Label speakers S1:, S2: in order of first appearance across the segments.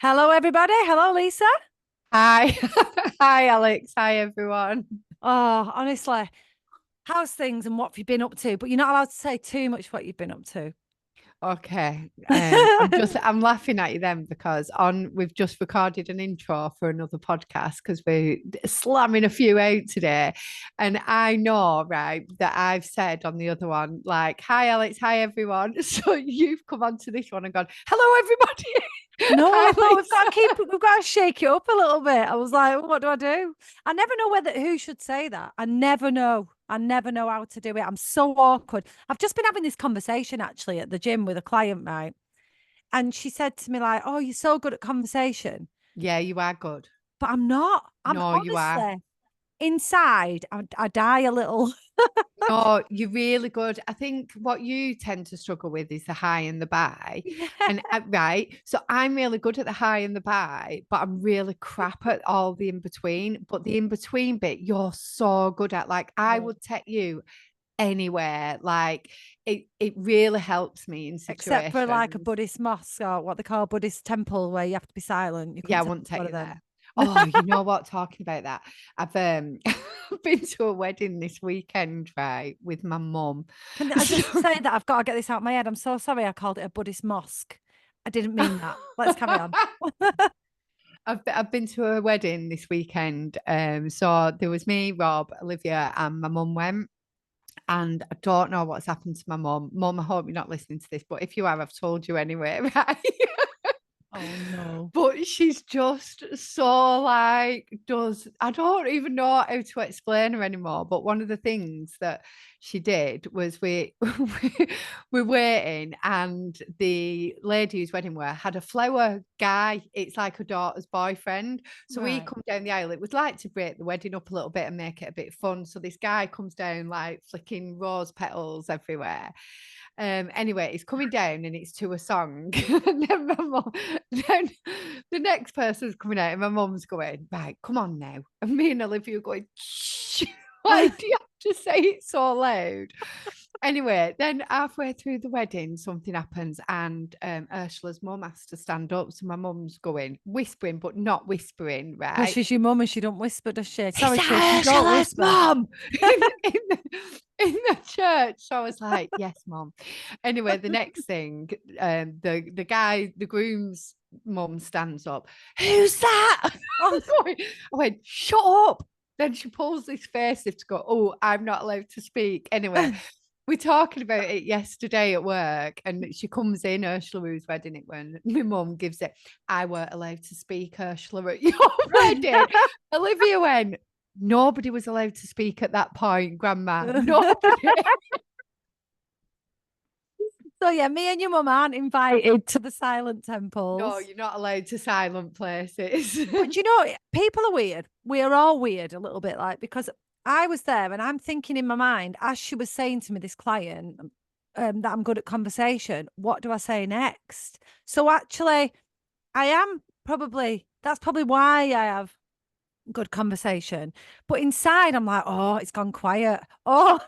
S1: Hello, everybody. Hello, Lisa.
S2: Hi. Hi, Alex. Hi, everyone.
S1: Oh, honestly, how's things and what have you been up to? But you're not allowed to say too much what you've been up to.
S2: Okay. I'm laughing at you then because we've just recorded an intro for another podcast because we're slamming a few out today. And I know, right, that I've said on the other one, like, hi Alex, hi everyone. So you've come on to this one and gone, hello everybody.
S1: No, I
S2: Hi
S1: thought
S2: Lisa.
S1: we've got to shake it up a little bit. I was like, what do I do? I never know who should say that. I never know. I never know how to do it. I'm so awkward. I've just been having this conversation actually at the gym with a client, right? And she said to me, like, oh, you're so good at conversation.
S2: Yeah, you are good.
S1: But I'm not. I'm
S2: No, you are.
S1: honestly inside, I die a little.
S2: No, you're really good. I think what you tend to struggle with is the high and the buy.
S1: Yeah.
S2: And right. So I'm really good at the high and the buy, but I'm really crap at all the in between. But the in between bit, you're so good at. Like, I would take you anywhere. Like, it really helps me in
S1: Except for like a
S2: situations.
S1: Buddhist mosque or what they call a Buddhist temple where you have to be silent. You
S2: Yeah,
S1: couldn't
S2: I
S1: tell
S2: wouldn't
S1: me one
S2: take
S1: of
S2: you
S1: them.
S2: there. Oh, you know what? Talking about that, I've been to a wedding this weekend, right, with my mum.
S1: Can I just say that I've got to get this out of my head? I'm so sorry I called it a Buddhist mosque. I didn't mean that. Let's carry on.
S2: I've been to a wedding this weekend. So there was me, Rob, Olivia, and my mum went. And I don't know what's happened to my mum. Mum, I hope you're not listening to this, but if you are, I've told you anyway, right?
S1: Oh no.
S2: But she's just so like does I don't even know how to explain her anymore. But one of the things that she did was we we're waiting, and the lady whose wedding we had a flower guy. It's like her daughter's boyfriend. So we
S1: Right.
S2: come down the aisle. It was like to break the wedding up a little bit and make it a bit fun. So this guy comes down like flicking rose petals everywhere. Anyway, it's coming down and it's to a song. And then my mum, then the next person's coming out, and my mum's going, right, come on now. And me and Olivia are going, shh. Why do you have to say it so loud? Anyway, then halfway through the wedding, something happens, and Ursula's mum has to stand up. So my mum's going, whispering, but not whispering,
S1: Well,
S2: right?
S1: she's your mum and she don't whisper, does she?
S2: Is
S1: Sorry, kids,
S2: that
S1: you don't
S2: Ursula's
S1: whisper.
S2: mum? In the church. So I was like, yes, mum. Anyway, the next thing, the guy, the groom's mum stands up. Who's that?
S1: Oh,
S2: I went, shut up. Then she pulls this face if to go, oh, I'm not allowed to speak. Anyway, we're talking about it yesterday at work, and she comes in, Ursula, whose wedding it when my mum gives it. I weren't allowed to speak, Ursula, at your wedding. Olivia went, nobody was allowed to speak at that point, Grandma. Nobody.
S1: so yeah, me and your mum aren't invited to the silent
S2: No,
S1: temples.
S2: you're not allowed to silent places.
S1: But you know, people are weird. We're all weird a little bit, like because I was there and I'm thinking in my mind as she was saying to me, this client, that I'm good at conversation. What do I say next? So actually, I am probably that's probably why I have good conversation. But inside, I'm like, oh, it's gone quiet. Oh,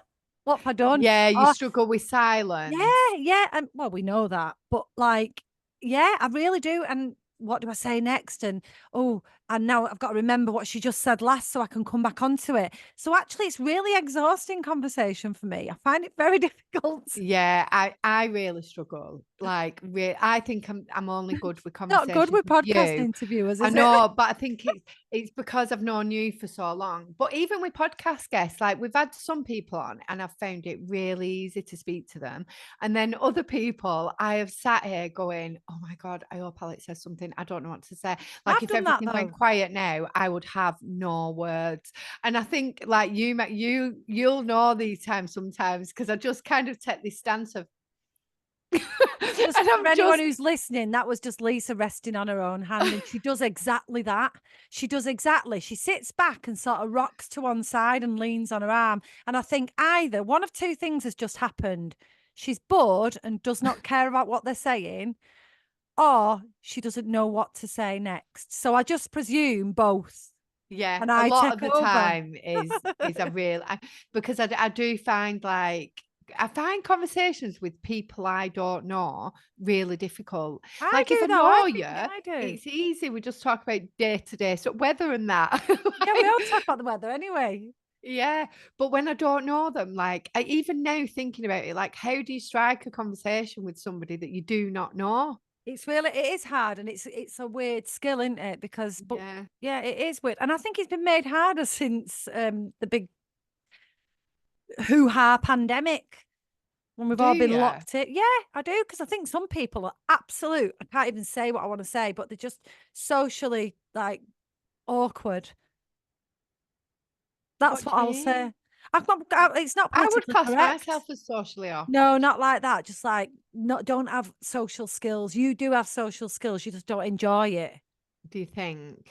S1: what have I done?
S2: Yeah, you
S1: Oh,
S2: struggle with silence.
S1: yeah. And well, we know that. But like, yeah, I really do. And what do I say next? And oh, and now I've got to remember what she just said last so I can come back onto it. So actually, it's really exhausting conversation for me. I find it very difficult.
S2: Yeah, I really struggle. Like, I think I'm only good with
S1: Not good
S2: conversations
S1: with
S2: with
S1: podcast
S2: you.
S1: interviewers,
S2: I
S1: is it?
S2: know, but I think it's because I've known you for so long. But even with podcast guests, like we've had some people on, and I've found it really easy to speak to them. And then other people, I have sat here going, "Oh my God, I hope Alex says something. I don't know what to say." Like
S1: I've
S2: if
S1: done that
S2: everything went
S1: though.
S2: quiet now, I would have no words. And I think like you'll know these times sometimes because I just kind of take this stance of
S1: Just
S2: and
S1: for
S2: I'm
S1: anyone
S2: just
S1: who's listening, that was just Lisa resting on her own hand. And she does exactly that. She does exactly. She sits back and sort of rocks to one side and leans on her arm. And I think either one of two things has just happened. She's bored and does not care about what they're saying, or she doesn't know what to say next. So I just presume both.
S2: yeah,
S1: And
S2: a
S1: I
S2: lot
S1: take
S2: of the
S1: over.
S2: time is a real because I do find like I find conversations with people I don't know really difficult.
S1: I
S2: Like if I
S1: do though. I
S2: know
S1: think
S2: you,
S1: I do.
S2: it's easy. We just talk about day to day stuff, weather and that.
S1: Yeah, we
S2: Like,
S1: all talk about the weather anyway.
S2: yeah, but when I don't know them, like I, even now thinking about it, like how do you strike a conversation with somebody that you do not know?
S1: It is hard and it's a weird skill, isn't it? Because but
S2: Yeah.
S1: yeah, it is weird. And I think it's been made harder since the big hoo-ha pandemic when we've
S2: Do
S1: all been
S2: you?
S1: locked in. Yeah, I do, because I think some people are absolute, I can't even say what I want to say, but they're just socially like awkward. That's
S2: What
S1: what
S2: do you
S1: I'll
S2: mean?
S1: say. It's not
S2: I would
S1: politically
S2: class
S1: correct.
S2: myself as socially
S1: No,
S2: awkward.
S1: not like that. Just like not don't have social skills. You do have social skills. You just don't enjoy it.
S2: Do you think?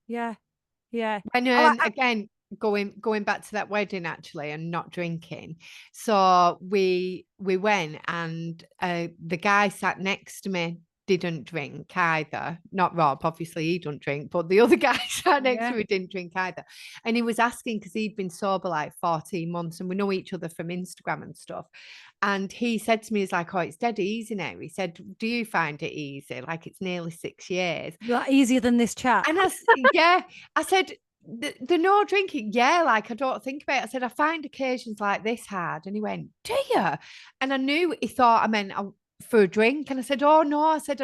S1: Yeah, yeah.
S2: And again, going back to that wedding actually, and not drinking. So we went, and the guy sat next to me didn't drink either. Not Rob, obviously he don't drink, but the other guy sat next to
S1: Yeah.
S2: me didn't drink either. And he was asking because he'd been sober like 14 months, and we know each other from Instagram and stuff. And he said to me, he's like, "Oh, it's dead easy now." He said, "Do you find it easy? Like it's nearly 6 years."
S1: Like, easier than this chat.
S2: And yeah, I said, the no drinking, yeah, like I don't think about it. I said, I find occasions like this hard. And he went, do you? And I knew he thought I meant for a drink. And I said, oh no, I said,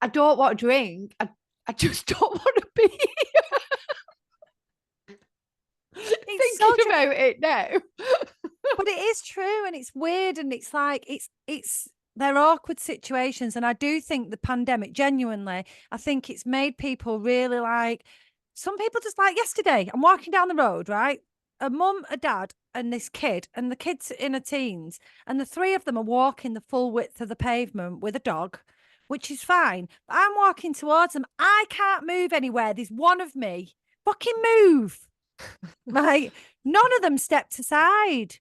S2: I don't want to drink. I just don't want to be
S1: It's so
S2: thinking
S1: true.
S2: about it now.
S1: But it is true, and it's weird, and it's like they're awkward situations. And I do think the pandemic, genuinely, I think it's made people really like some people just like yesterday. I'm walking down the road, right? A mum, a dad, and this kid, and the kid's in her teens, and the three of them are walking the full width of the pavement with a dog, which is fine. But I'm walking towards them. I can't move anywhere. There's one of me. Fucking move. Like, none of them stepped aside.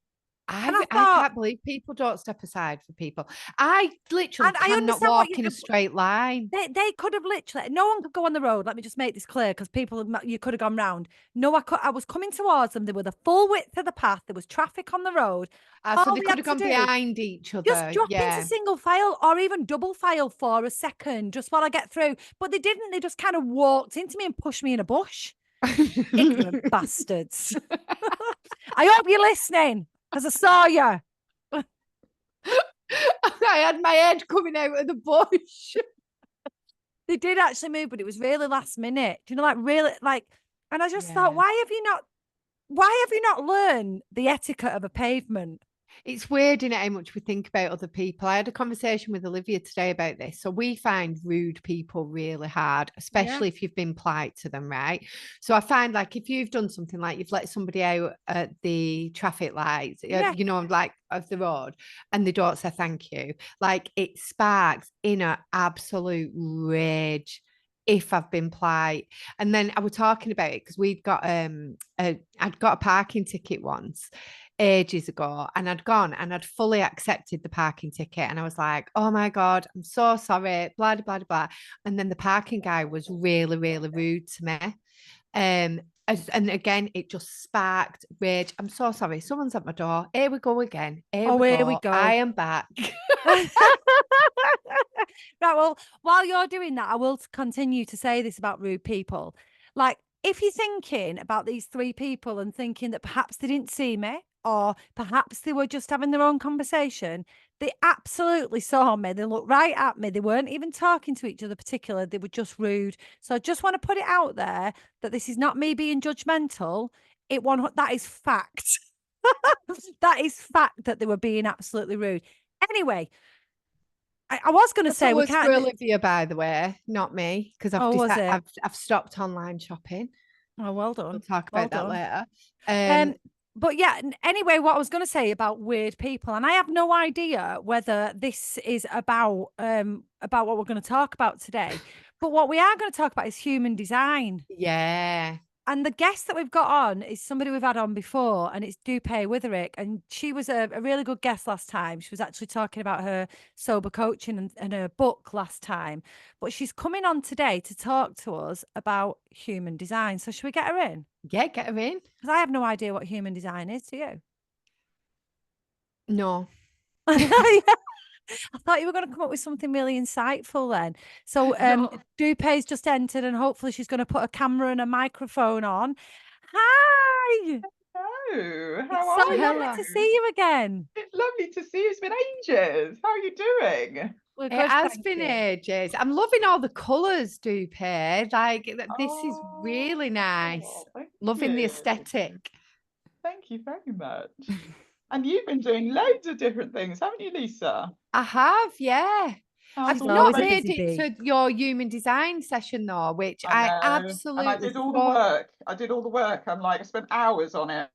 S1: And I
S2: I
S1: thought,
S2: can't believe people don't step aside for people. I literally
S1: and I
S2: cannot
S1: understand what you
S2: walk in a straight line.
S1: they could have literally no one could go on the road. Let me just make this clear, because you could have gone round. No, I was coming towards them. They were the full width of the path. There was traffic on the road.
S2: So
S1: All
S2: they
S1: we
S2: could
S1: had
S2: have
S1: to
S2: gone
S1: do,
S2: behind each
S1: just
S2: other.
S1: drop into
S2: Yeah.
S1: single file or even double file for a second, just while I get through. But they didn't. They just kind of walked into me and pushed me in a bush. Ignorant bastards. I hope you're listening, because I saw you.
S2: I had my head coming out of the bush.
S1: They did actually move, but it was really last minute. Do you know, like really, like, and I just thought,
S2: Yeah.
S1: why have you not learned the etiquette of a pavement?
S2: It's weird, isn't it, how much we think about other people. I had a conversation with Olivia today about this. So we find rude people really hard,
S1: Yeah.
S2: especially if you've been polite to them, right? So I find like if you've done something like you've let somebody out at the traffic lights,
S1: Yeah.
S2: like of the road, and they don't say thank you, like it sparks inner absolute rage if I've been polite. And then I was talking about it because I'd got a parking ticket once ages ago, and I'd gone and I'd fully accepted the parking ticket, and I was like, oh my god, I'm so sorry, blah blah blah blah. And then the parking guy was really really rude to me, and again it just sparked rage. I'm so sorry, someone's at my door, here we go again, here
S1: Oh,
S2: we
S1: here we
S2: go, I
S1: go.
S2: am back.
S1: Right. Well, while you're doing that, I will continue to say this about rude people. Like, if you're thinking about these three people and thinking that perhaps they didn't see me, or perhaps they were just having their own conversation, they absolutely saw me. They looked right at me. They weren't even talking to each other particular. They were just rude. So I just want to put it out there that this is not me being judgmental. That is fact. That is fact that they were being absolutely rude. Anyway, I was going to
S2: So
S1: say
S2: it
S1: we
S2: was for
S1: can't.
S2: Olivia, by the way, not me, because I've
S1: Oh, was
S2: decided
S1: it?
S2: I've stopped online shopping.
S1: Oh, well
S2: We'll
S1: done.
S2: talk
S1: Well
S2: about that
S1: done.
S2: later.
S1: Um, but yeah, anyway, what I was going to say about weird people, and I have no idea whether this is about what we're going to talk about today. But what we are going to talk about is human design.
S2: Yeah.
S1: And the guest that we've got on is somebody we've had on before, and it's Dupe Witherick. And she was a really good guest last time. She was actually talking about her sober coaching and her book last time. But she's coming on today to talk to us about human design. So should we get her in?
S2: Yeah, get her in.
S1: Because I have no idea what human design is, do you?
S2: No.
S1: I thought you were going to come up with something really insightful then. So Dupe's just entered and hopefully she's going to put a camera and a microphone on. Hi!
S3: Hello, how
S1: It's so
S3: are
S1: lovely
S3: you?
S1: to see you again.
S3: It's lovely to see you. It's been ages. How are you doing?
S1: We're
S2: It
S1: good,
S2: has
S1: thank
S2: been
S1: you.
S2: ages. I'm loving all the colours, Dupe. Like, this is
S3: Oh,
S2: really nice.
S3: thank
S2: Loving the
S3: you.
S2: aesthetic.
S3: Thank you very much. And you've been doing loads of different things, haven't you, Lisa?
S2: I have, yeah.
S3: How's
S2: I've
S3: all
S2: not
S1: always a
S2: made
S1: busy
S2: it
S1: bee.
S2: to your human design session though, which
S3: I
S2: I
S3: know. And I
S2: absolutely
S3: did all the
S2: thought.
S3: work. I did all the work. I spent hours on it.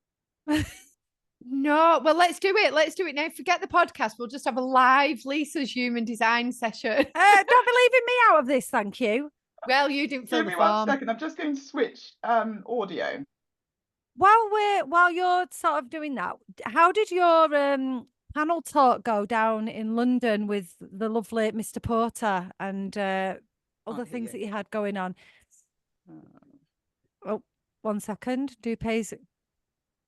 S2: No, well, let's do it. Let's do it now. Forget the podcast. We'll just have a live Lisa's human design session.
S1: Don't be leaving me out of this, thank you.
S2: Well, you didn't fill
S3: Give
S2: the
S3: me 1
S2: form.
S3: second. I'm just going to switch audio.
S1: While you're sort of doing that, how did your panel talk go down in London with the lovely Mr. Porter and other things that you had going on? Oh, 1 second. Dupe's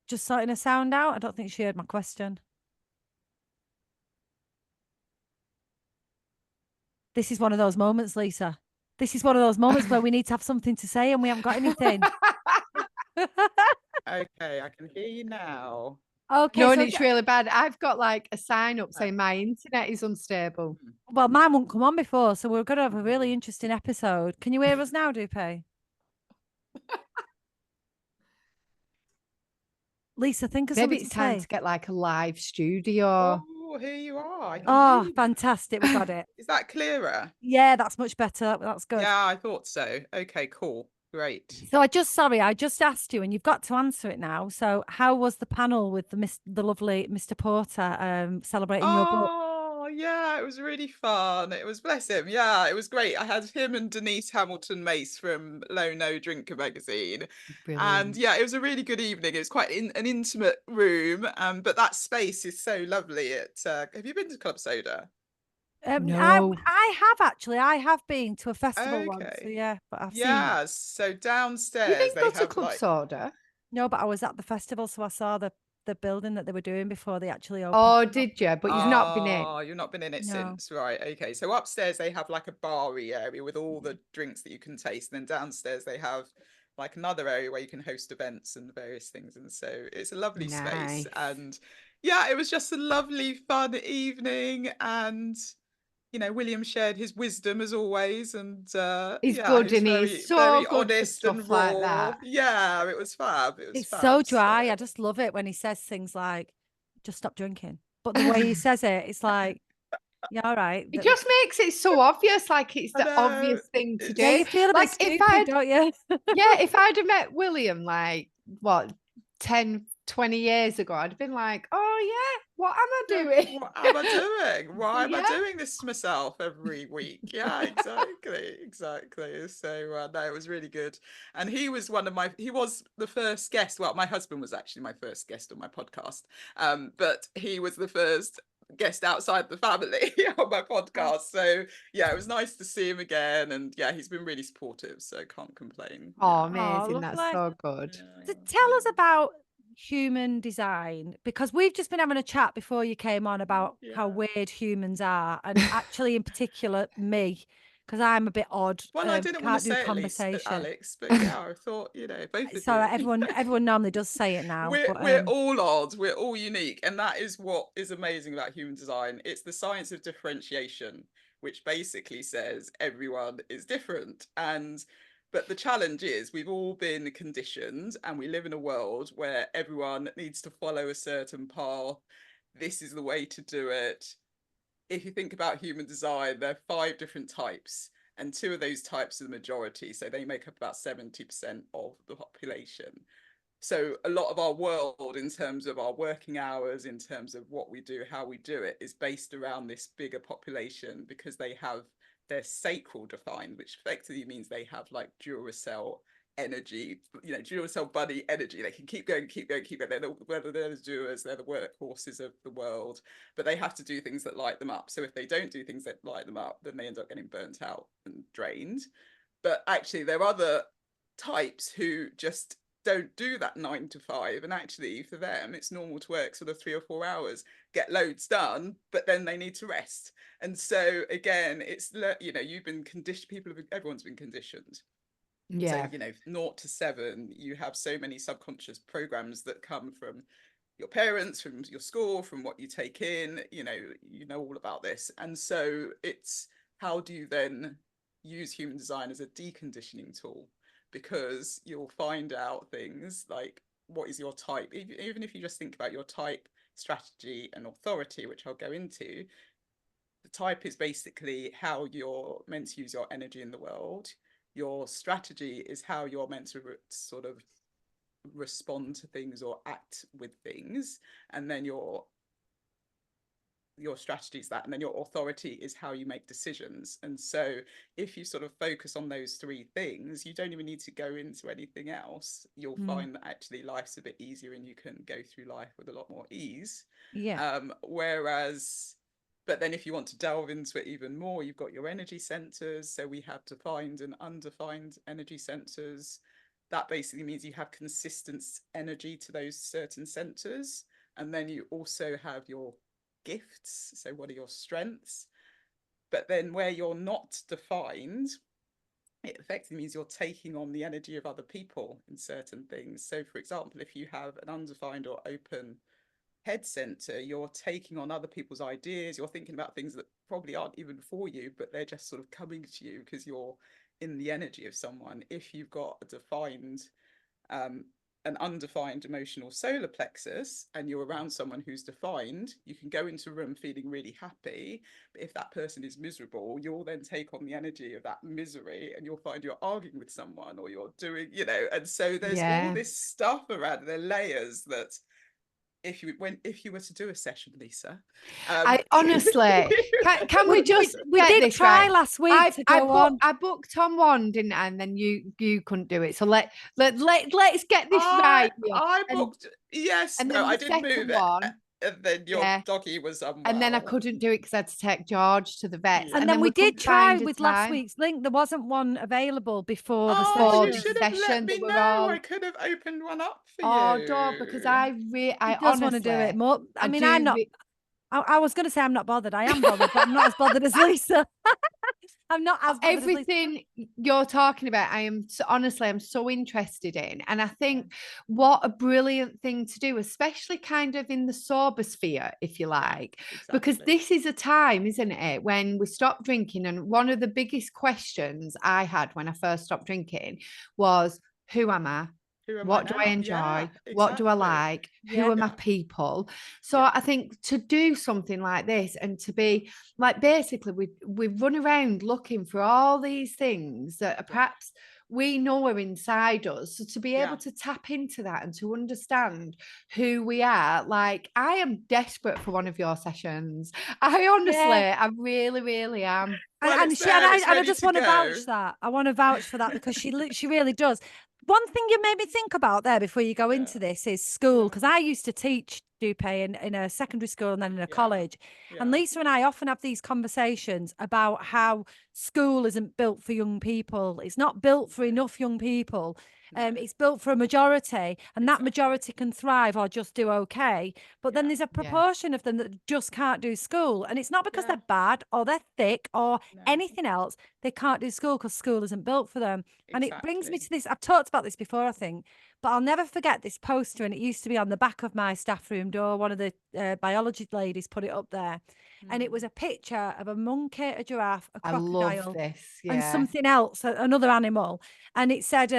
S1: just sorting a sound out. I don't think she heard my question. This is one of those moments, Lisa. This is one of those moments where we need to have something to say and we haven't got anything.
S3: Okay, I can hear you now.
S1: Okay,
S2: No,
S1: so
S2: and it's really bad. I've got like a sign up saying my internet is unstable.
S1: well, mine won't come on before, so we're going to have a really interesting episode. Can you hear us now, Dupe? Lisa, think of
S2: Maybe
S1: something
S2: it's
S1: to
S2: time
S1: say.
S2: to get like a live studio.
S3: Oh, here you are. I can hear
S1: Oh,
S3: you now.
S1: fantastic. We got it.
S3: Is that clearer?
S1: Yeah, that's much better. That's good.
S3: Yeah, I thought so. Okay, cool. Great.
S1: So I just asked you and you've got to answer it now. So how was the panel with the lovely Mr. Porter celebrating your book?
S3: Oh, yeah, it was really fun. It was, bless him. Yeah, it was great. I had him and Denise Hamilton Mace from Low No Drinker magazine. And
S2: Brilliant.
S3: yeah, it was a really good evening. It was quite an intimate room, but that space is so lovely. Have you been to Club Soda?
S2: No.
S1: I have actually. I have been to a festival once. So
S3: Okay.
S1: yeah, but I've seen it.
S3: Yeah, so
S2: You
S3: downstairs
S2: didn't
S3: they
S2: go to
S3: have
S2: Club
S3: like
S2: Soda?
S1: No, but I was at the festival, so I saw the building that they were doing before they actually opened.
S2: Oh, did you? But you've not been in.
S3: Oh, you've not been in it
S1: No.
S3: since, right? Okay, so upstairs they have like a bar-y area with all the drinks that you can taste, and then downstairs they have like another area where you can host events and various things, and so it's a lovely space.
S2: Nice.
S3: And yeah, it was just a lovely, fun evening, and William shared his wisdom as always, and
S2: He's
S3: yeah,
S2: good
S3: he was
S2: and
S3: very,
S2: he's so
S3: very
S2: good for
S3: honest and
S2: stuff like
S3: raw.
S2: that.
S3: Yeah, it was fab. It was
S1: It's
S3: fab.
S1: so dry. I just love it when he says things like, just stop drinking. But the way he says it, it's like, yeah, all right.
S2: It just makes it so obvious, like it's
S3: I
S2: the
S3: know,
S2: obvious thing to do.
S1: Yeah, you feel a
S2: Like
S1: bit
S2: if
S1: stupid,
S2: I'd,
S1: don't you?
S2: yeah, if I'd have met William like what 10, 20 years ago, I'd have been like, oh yeah, what am I doing?
S3: What am I doing? Why am I
S2: Yeah.
S3: doing this to myself every week? Yeah, exactly. So no, it was really good. And he was he was the first guest. Well, my husband was actually my first guest on my podcast. But he was the first guest outside the family on my podcast. So yeah, it was nice to see him again. And yeah, he's been really supportive, so can't complain.
S2: Oh,
S3: Yeah.
S2: amazing. That's
S1: lovely.
S2: so good.
S1: So tell us about human design, because we've just been having a chat before you came on about how weird humans are, and actually in particular me, because I'm a bit odd.
S3: Well, I didn't want to
S1: Can't do
S3: say it,
S1: conversation.
S3: Alex, but yeah, I thought, both of
S1: So
S3: you.
S1: everyone normally does say it now.
S3: We're all odd, we're all unique, and that is what is amazing about human design. It's the science of differentiation, which basically says everyone is different. But the challenge is we've all been conditioned, and we live in a world where everyone needs to follow a certain path. This is the way to do it. If you think about human design, there are 5 different types, and 2 of those types are the majority. So they make up about 70% of the population. So a lot of our world, in terms of our working hours, in terms of what we do, how we do it, is based around this bigger population, because they have their sacral defined, which effectively means they have like Duracell energy, Duracell bunny energy. They can keep going. Whether they're the doers, they're the workhorses of the world, but they have to do things that light them up. So if they don't do things that light them up, then they end up getting burnt out and drained. But actually, there are other types who just don't do that 9 to 5, and actually for them it's normal to work sort of 3 or 4 hours. get loads done, but then they need to rest. And so again, it's, you know, you've been conditioned, everyone's been conditioned. So, you know, 0 to 7, you have so many subconscious programs that come from your parents, from your school, from what you take in, you know all about this. And so it's, how do you then use human design as a deconditioning tool? Because you'll find out things like, what is your type? Even if you just think about your type, strategy and authority, which I'll go into, the type is basically how you're meant to use your energy in the world. Your strategy is how you're meant to sort of respond to things or act with things. And then your strategy is that, and then your authority is how you make decisions. And so if you sort of focus on those 3 things, you don't even need to go into anything else. You'll find that actually life's a bit easier and you can go through life with a lot more ease. Whereas, but then if you want to delve into it even more, you've got your energy centers. So we have defined and undefined energy centers. That basically means you have consistent energy to those certain centers. And then you also have your gifts. So what are your strengths? But then where you're not defined, it effectively means you're taking on the energy of other people in certain things. So for example, if you have an undefined or open head center, you're taking on other people's ideas. You're thinking about things that probably aren't even for you, but they're just sort of coming to you because you're in the energy of someone. If you've got a defined an undefined emotional solar plexus and you're around someone who's defined, you can go into a room feeling really happy, but if that person is miserable, you'll then take on the energy of that misery and you'll find you're arguing with someone or you're doing, you know. And so there's all this stuff around, the layers that if you were to do a session, Lisa,
S2: I honestly can we just
S1: we did try last week to go on.
S2: I booked on one, didn't I? And then you couldn't do it. So let's get this right.
S3: I booked, yes,
S2: and
S3: no,
S2: then
S3: I
S2: the
S3: did move
S2: second
S3: it.
S2: one,
S3: And then your doggy was unwell.
S2: And then I couldn't do it because I had to take George to the vet.
S1: And then we did try with last week's link. There wasn't one available before the session.
S3: You should have let me know. I could have opened one up for you.
S2: Oh, because I
S1: honestly want to do it more. I mean, I'm not. I was going to say I'm not bothered. I am bothered, but I'm not as bothered as Lisa. I'm not as bothered
S2: everything as you're talking about. I'm so interested in, and I think what a brilliant thing to do, especially kind of in the sober sphere, if you like, because this is a time, isn't it, when we stop drinking. And one of the biggest questions I had when I first stopped drinking was, who am I? What do I enjoy? What do I like? Who are my people? So I think to do something like this and to be like, basically we run around looking for all these things that perhaps we know are inside us. So to be able to tap into that and to understand who we are, like, I am desperate for one of your sessions. I honestly, I really, really am.
S1: Well, and I just want to vouch that. I want to vouch for that because she really does. One thing you made me think about there before you go into this is school, because I used to teach Dupe in a secondary school and then in a college. And Lisa and I often have these conversations about how school isn't built for young people. It's not built for enough young people. It's built for a majority, and that majority can thrive or just do okay. But then there's a proportion of them that just can't do school. And it's not because they're bad or they're thick or anything else. They can't do school because school isn't built for them. And it brings me to this. I've talked about this before, I think, but I'll never forget this poster. And it used to be on the back of my staff room door. One of the biology ladies put it up there. And it was a picture of a monkey, a giraffe, a crocodile, and something else, another animal. And it said,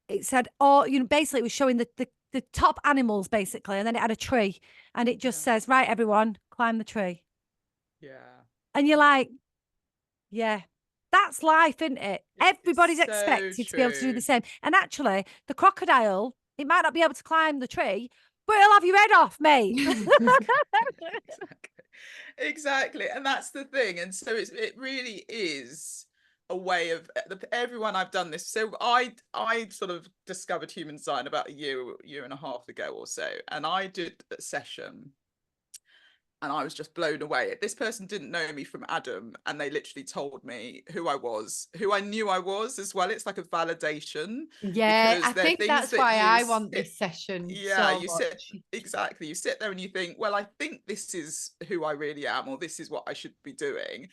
S1: basically it was showing the top animals, basically. And then it had a tree. And it just says, right, everyone, climb the tree. Yeah. And you're like, that's life, isn't it? Everybody's expected to be able to do the same. And actually, the crocodile, it might not be able to climb the tree, but it'll have your head off, mate.
S3: Exactly. And that's the thing. And so it really is a way of everyone. I've done this. So I sort of discovered human design about a year and a half ago or so. And I did a session And I was just blown away. This person didn't know me from Adam, and they literally told me who I was, who I knew I was as well. It's like a validation,
S2: Yeah,
S3: because
S2: I
S3: there are
S2: think
S3: things
S2: that's
S3: that
S2: why
S3: you
S2: I want
S3: sit,
S2: this session
S3: yeah,
S2: so
S3: you sit,
S2: much.
S3: exactly. You sit there and you think, well, I think this is who I really am, or this is what I should be doing.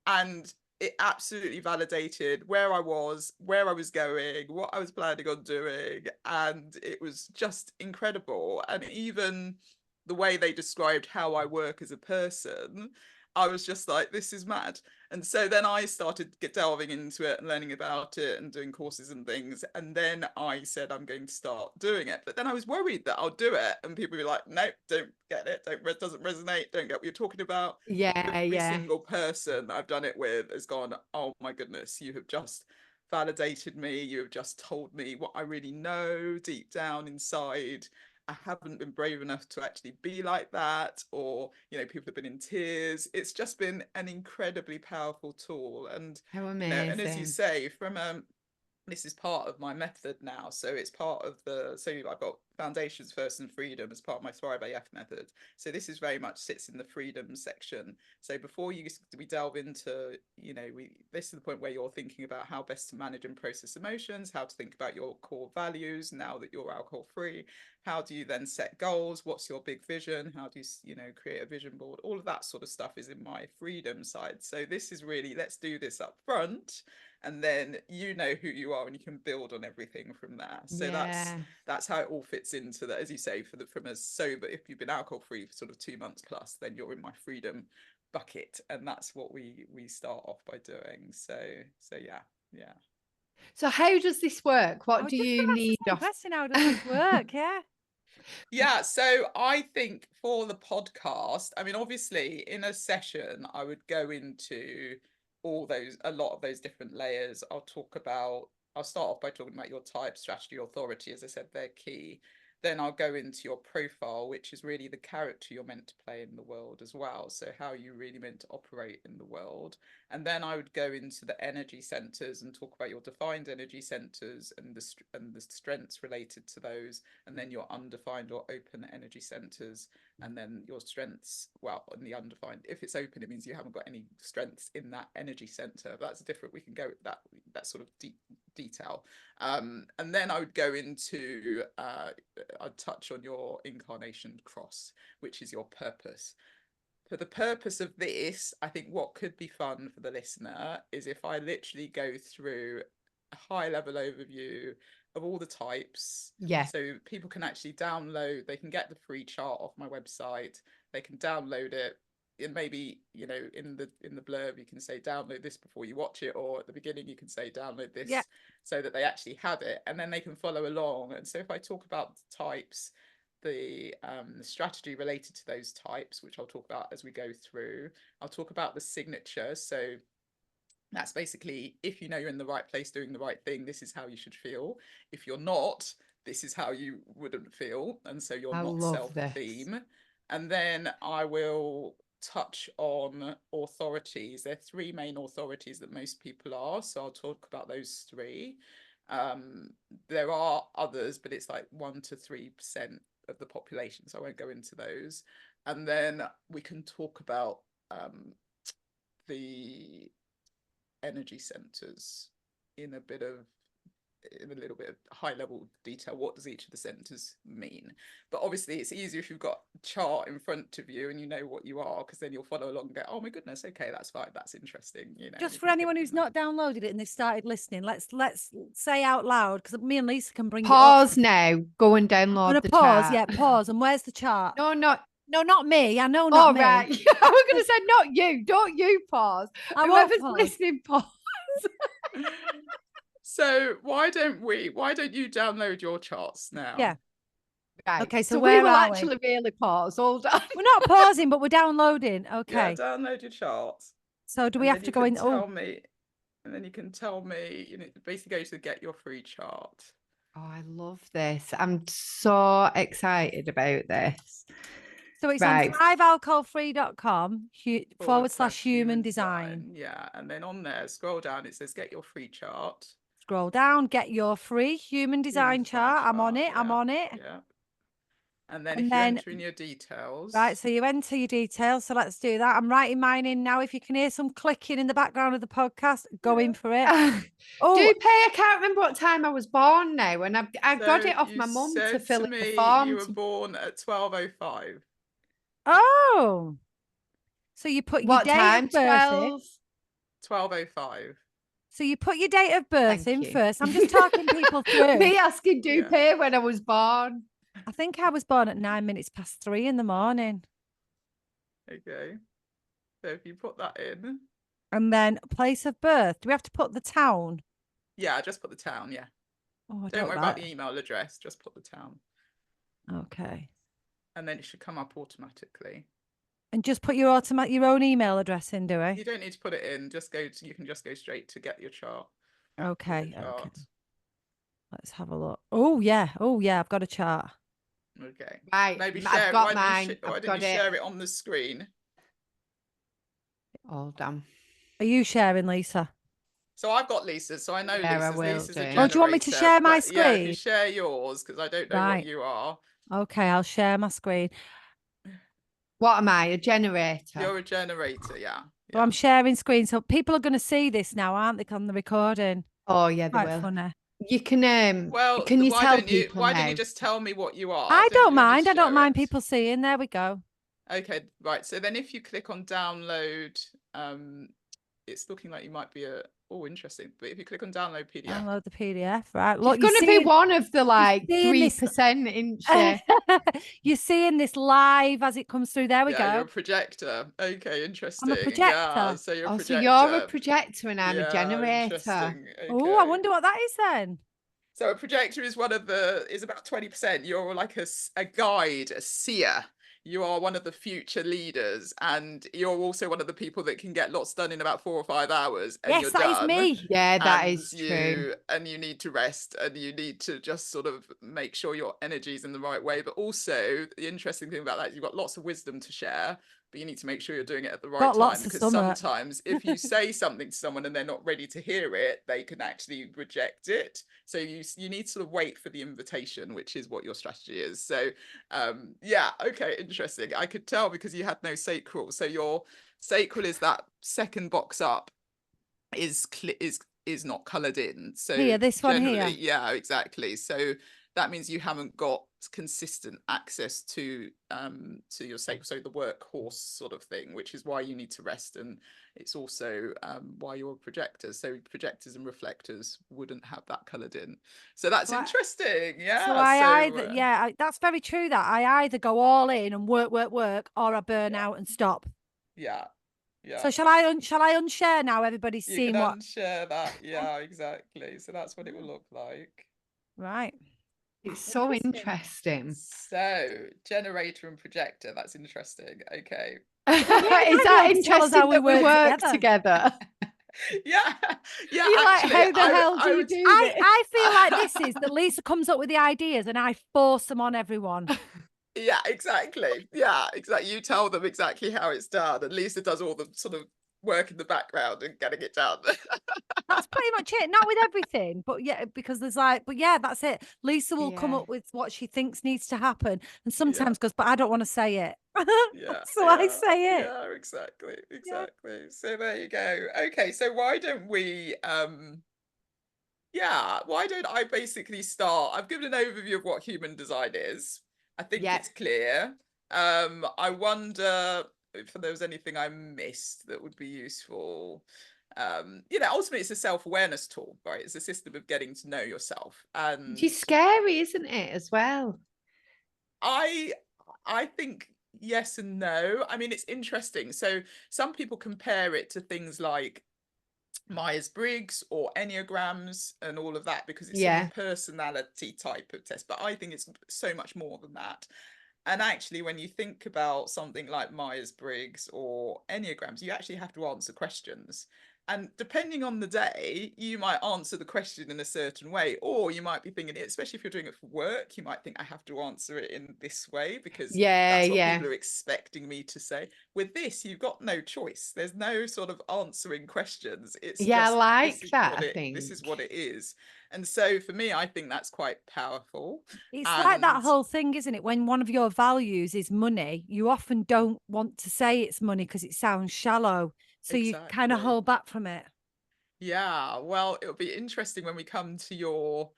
S3: And it absolutely validated where I was going, what I was planning on doing. And it was just incredible. And even the way they described how I work as a person, I was just like, this is mad. And so then I started delving into it and learning about it and doing courses and things. And then I said, I'm going to start doing it. But then I was worried that I'll do it and people would be like, nope, don't get it. Doesn't resonate. Don't get what you're talking about.
S2: Yeah,
S3: Every
S2: yeah.
S3: single person I've done it with has gone, oh my goodness, you have just validated me. You have just told me what I really know deep down inside. I haven't been brave enough to actually be like that, or, you know, people have been in tears. It's just been an incredibly powerful tool. And,
S2: How
S3: you know, and as you
S2: amazing.
S3: say, from this is part of my method now. So it's part of so I've got foundations first and freedom as part of my Thrive AF method. So this is very much sits in the freedom section. So before we delve into, you know, this is the point where you're thinking about how best to manage and process emotions, how to think about your core values now that you're alcohol free. How do you then set goals? What's your big vision? How do you, you know, create a vision board? All of that sort of stuff is in my freedom side. So this is really, let's do this up front, and then you know who you are and you can build on everything from there. So
S2: Yeah.
S3: that's how it all fits into that, as you say, from a sober, if you've been alcohol free for sort of 2 months plus, then you're in my freedom bucket, and that's what we start off by doing. So yeah.
S2: So how does this work?
S1: I
S2: What
S1: was
S2: do
S1: just
S2: you
S1: going to ask the
S2: need
S1: same
S2: off?
S1: question. How does this work? Yeah.
S3: Yeah, so I think for the podcast, I mean, obviously in a session, I would go into a lot of those different layers. I'll start off by talking about your type, strategy, authority. As I said, they're key. Then I'll go into your profile, which is really the character you're meant to play in the world as well. So how you really meant to operate in the world. And then I would go into the energy centers and talk about your defined energy centers and the strengths related to those, and then your undefined or open energy centers, and then your strengths. Well, in the undefined, if it's open, it means you haven't got any strengths in that energy center. That's different. We can go with that sort of deep detail. And then I would go into I'd touch on your incarnation cross, which is your purpose. For the purpose of this, I think what could be fun for the listener is if I literally go through a high level overview of all the types.
S2: Yeah.
S3: So people can actually download, they can get the free chart off my website, they can download it. And maybe, you know, in the blurb you can say download this before you watch it, or at the beginning you can say download this,
S1: Yeah.
S3: so that they actually have it, and then they can follow along. And so if I talk about the types, the strategy related to those types, which I'll talk about as we go through, I'll talk about the signature. So that's basically, if you know you're in the right place doing the right thing, this is how you should feel. If you're not, this is how you wouldn't feel. And so you're
S2: I
S3: not
S2: love this.
S3: self-theme. And then I will touch on authorities. There are 3 main authorities that most people are. So I'll talk about those 3. There are others, but it's like 1 to 3% of the population. So I won't go into those. And then we can talk about the energy centers in a little bit of high level detail. What does each of the centers mean? But obviously it's easier if you've got a chart in front of you and you know what you are, because then you'll follow along and go, oh my goodness, okay, that's fine, that's interesting, you know.
S1: Just for anyone who's not downloaded it and they started listening, let's say out loud, because me and Lisa can bring
S2: Pause
S1: it up.
S2: now. Go and download the
S1: pause.
S2: chart.
S1: Yeah, pause. And where's the chart?
S2: No,
S1: not me. I know, not me.
S2: Right. I was going to say not you. Don't you pause. Whoever's listening, pause.
S3: So why don't you download your charts now?
S1: Yeah.
S2: Right.
S1: Okay, so
S2: we will actually really pause. Hold on.
S1: We're not pausing, but we're downloading. Okay.
S3: Yeah, download your charts.
S1: So do we have to go in?
S3: Tell me, and then you can tell me, you know, basically go to get your free chart.
S2: Oh, I love this. I'm so excited about this.
S1: So it's on thrivealcoholfree.com /human design.
S3: Yeah. And then on there, scroll down, it says get your free chart.
S1: Scroll down, get your free human design chart. I'm on it.
S3: Yeah. And then
S1: And
S3: if you
S1: then,
S3: enter in your details.
S1: right, so you enter your details. So let's do that. I'm writing mine in now. If you can hear some clicking in the background of the podcast, go in for it. Oh,
S2: Dupe, I can't remember what time I was born now, and I got
S3: So
S2: it off
S3: you
S2: my mum to
S3: said
S2: fill
S3: to
S2: in the
S3: me
S2: form.
S3: you were born at 12:05.
S1: oh. So you put your
S2: What
S1: date
S2: time?
S1: of birth in.
S2: 12.
S3: 12:05.
S1: So you put your date of birth
S2: Thank
S1: in
S2: you.
S1: first. I'm just talking people through.
S2: Me asking
S3: Yeah.
S2: Dupe when I was born.
S1: I think I was born at 3 in the morning.
S3: Okay. So if you put that in.
S1: And then place of birth. Do we have to put the town?
S3: Yeah, just put the town. Yeah.
S1: Oh, I
S3: Don't worry
S1: like
S3: about the email address. Just put the town.
S1: Okay.
S3: And then it should come up automatically.
S1: And just put your own email address in, do
S3: You
S1: we?
S3: don't need to put it in. You can just go straight to get your chart.
S1: Okay.
S3: Your chart.
S1: Okay. Let's have a look. Oh yeah. I've got a chart.
S3: Okay.
S2: Right.
S3: Maybe
S2: I've
S3: share it.
S2: got mine.
S3: Why don't you share it on the screen?
S2: Oh, damn.
S1: Are you sharing, Lisa?
S3: So I've got Lisa's, so I know
S2: Yeah, I
S3: Lisa's.
S2: will
S3: Lisa's a
S2: do.
S3: generator.
S1: Oh, do you want me to share my
S3: but yeah, if you
S1: screen?
S3: share yours, because I don't know what you are.
S1: Okay, I'll share my screen.
S2: What am I? A generator?
S3: You're a generator, yeah.
S1: So I'm sharing screen. So people are going to see this now, aren't they, on the recording?
S2: Oh, yeah, they
S1: Quite
S2: will.
S1: funny.
S2: You can,
S3: Well,
S2: can you
S3: why
S2: tell
S3: don't you
S2: people
S3: why
S2: now?
S3: don't you just tell me what you are?
S1: I don't
S3: you want me
S1: mind.
S3: to
S1: I don't
S3: share
S1: mind
S3: it?
S1: people seeing. There we go.
S3: Okay, right. So then if you click on download, it's looking like you might be interesting. But if you click on download PDF.
S1: Download the PDF, right? Look,
S2: She's going to be one of the like 3%, isn't she?
S1: You're seeing this live as it comes through. There we go.
S3: You're a projector. Okay, interesting.
S1: I'm a projector.
S3: Yeah, so you're a projector.
S2: So you're a projector and I'm a generator.
S3: Interesting. Okay.
S1: Oh, I wonder what that is then.
S3: So a projector is about 20%. You're like a guide, a seer. You are one of the future leaders, and you're also one of the people that can get lots done in about 4 or 5 hours. And
S1: Yes,
S3: you're
S1: that
S3: done.
S1: is me.
S2: Yeah, that is true.
S3: And you need to rest, and you need to just sort of make sure your energy is in the right way. But also, the interesting thing about that is you've got lots of wisdom to share, but you need to make sure you're doing it at the right time, because sometimes if you say something to someone and they're not ready to hear it, they can actually reject it. So you need to sort of wait for the invitation, which is what your strategy is. So yeah, okay, interesting. I could tell because you had no sacral. So your sacral is that second box up is not colored in. So
S1: here, this one here.
S3: Yeah, exactly. So that means you haven't got consistent access to your sacral, so the workhorse sort of thing, which is why you need to rest. And it's also why you're a projector. So projectors and reflectors wouldn't have that colored in. So that's interesting. Yeah.
S1: So that's very true. That I either go all in and work, or I burn out and stop.
S3: Yeah. Yeah.
S1: So shall I unshare now? Everybody's seeing what.
S3: You can unshare that. Yeah, exactly. So that's what it will look like.
S1: Right.
S2: It's so interesting.
S3: So generator and projector. That's interesting. Okay.
S2: Is that interesting that we work together?
S3: Yeah.
S2: You're
S3: actually,
S2: like, how the hell do you do this?
S1: I feel like this is that Lisa comes up with the ideas and I force them on everyone.
S3: Yeah, exactly. Yeah, exactly. You tell them exactly how it's done, and Lisa does all the sort of work in the background and getting it done.
S1: That's pretty much it. Not with everything, but yeah, because there's but yeah, that's it. Lisa will come up with what she thinks needs to happen, and sometimes goes, but I don't want to say it. So I say it.
S3: Yeah, exactly. So there you go. Okay, so why don't we why don't I basically start? I've given an overview of what human design is. I think it's clear. I wonder if there was anything I missed that would be useful. Ultimately it's a self-awareness tool, right? It's a system of getting to know yourself. And
S2: it's scary, isn't it, as well?
S3: I think yes and no. I mean, it's interesting. So some people compare it to things like Myers-Briggs or Enneagrams and all of that, because it's a personality type of test. But I think it's so much more than that. And actually, when you think about something like Myers-Briggs or Enneagrams, you actually have to answer questions. And depending on the day, you might answer the question in a certain way, or you might be thinking, especially if you're doing it for work, you might think I have to answer it in this way because
S2: Yeah,
S3: that's what
S2: yeah.
S3: people are expecting me to say. With this, you've got no choice. There's no sort of answering questions. It's
S2: Yeah, I
S3: just
S2: like that, I
S3: this is
S2: think.
S3: what it is. And so for me, I think that's quite powerful.
S1: It's like that
S3: And
S1: whole thing, isn't it? When one of your values is money, you often don't want to say it's money because it sounds shallow. So you kind of
S3: exactly.
S1: hold back from it.
S3: Yeah, well, it'll be interesting when we come to your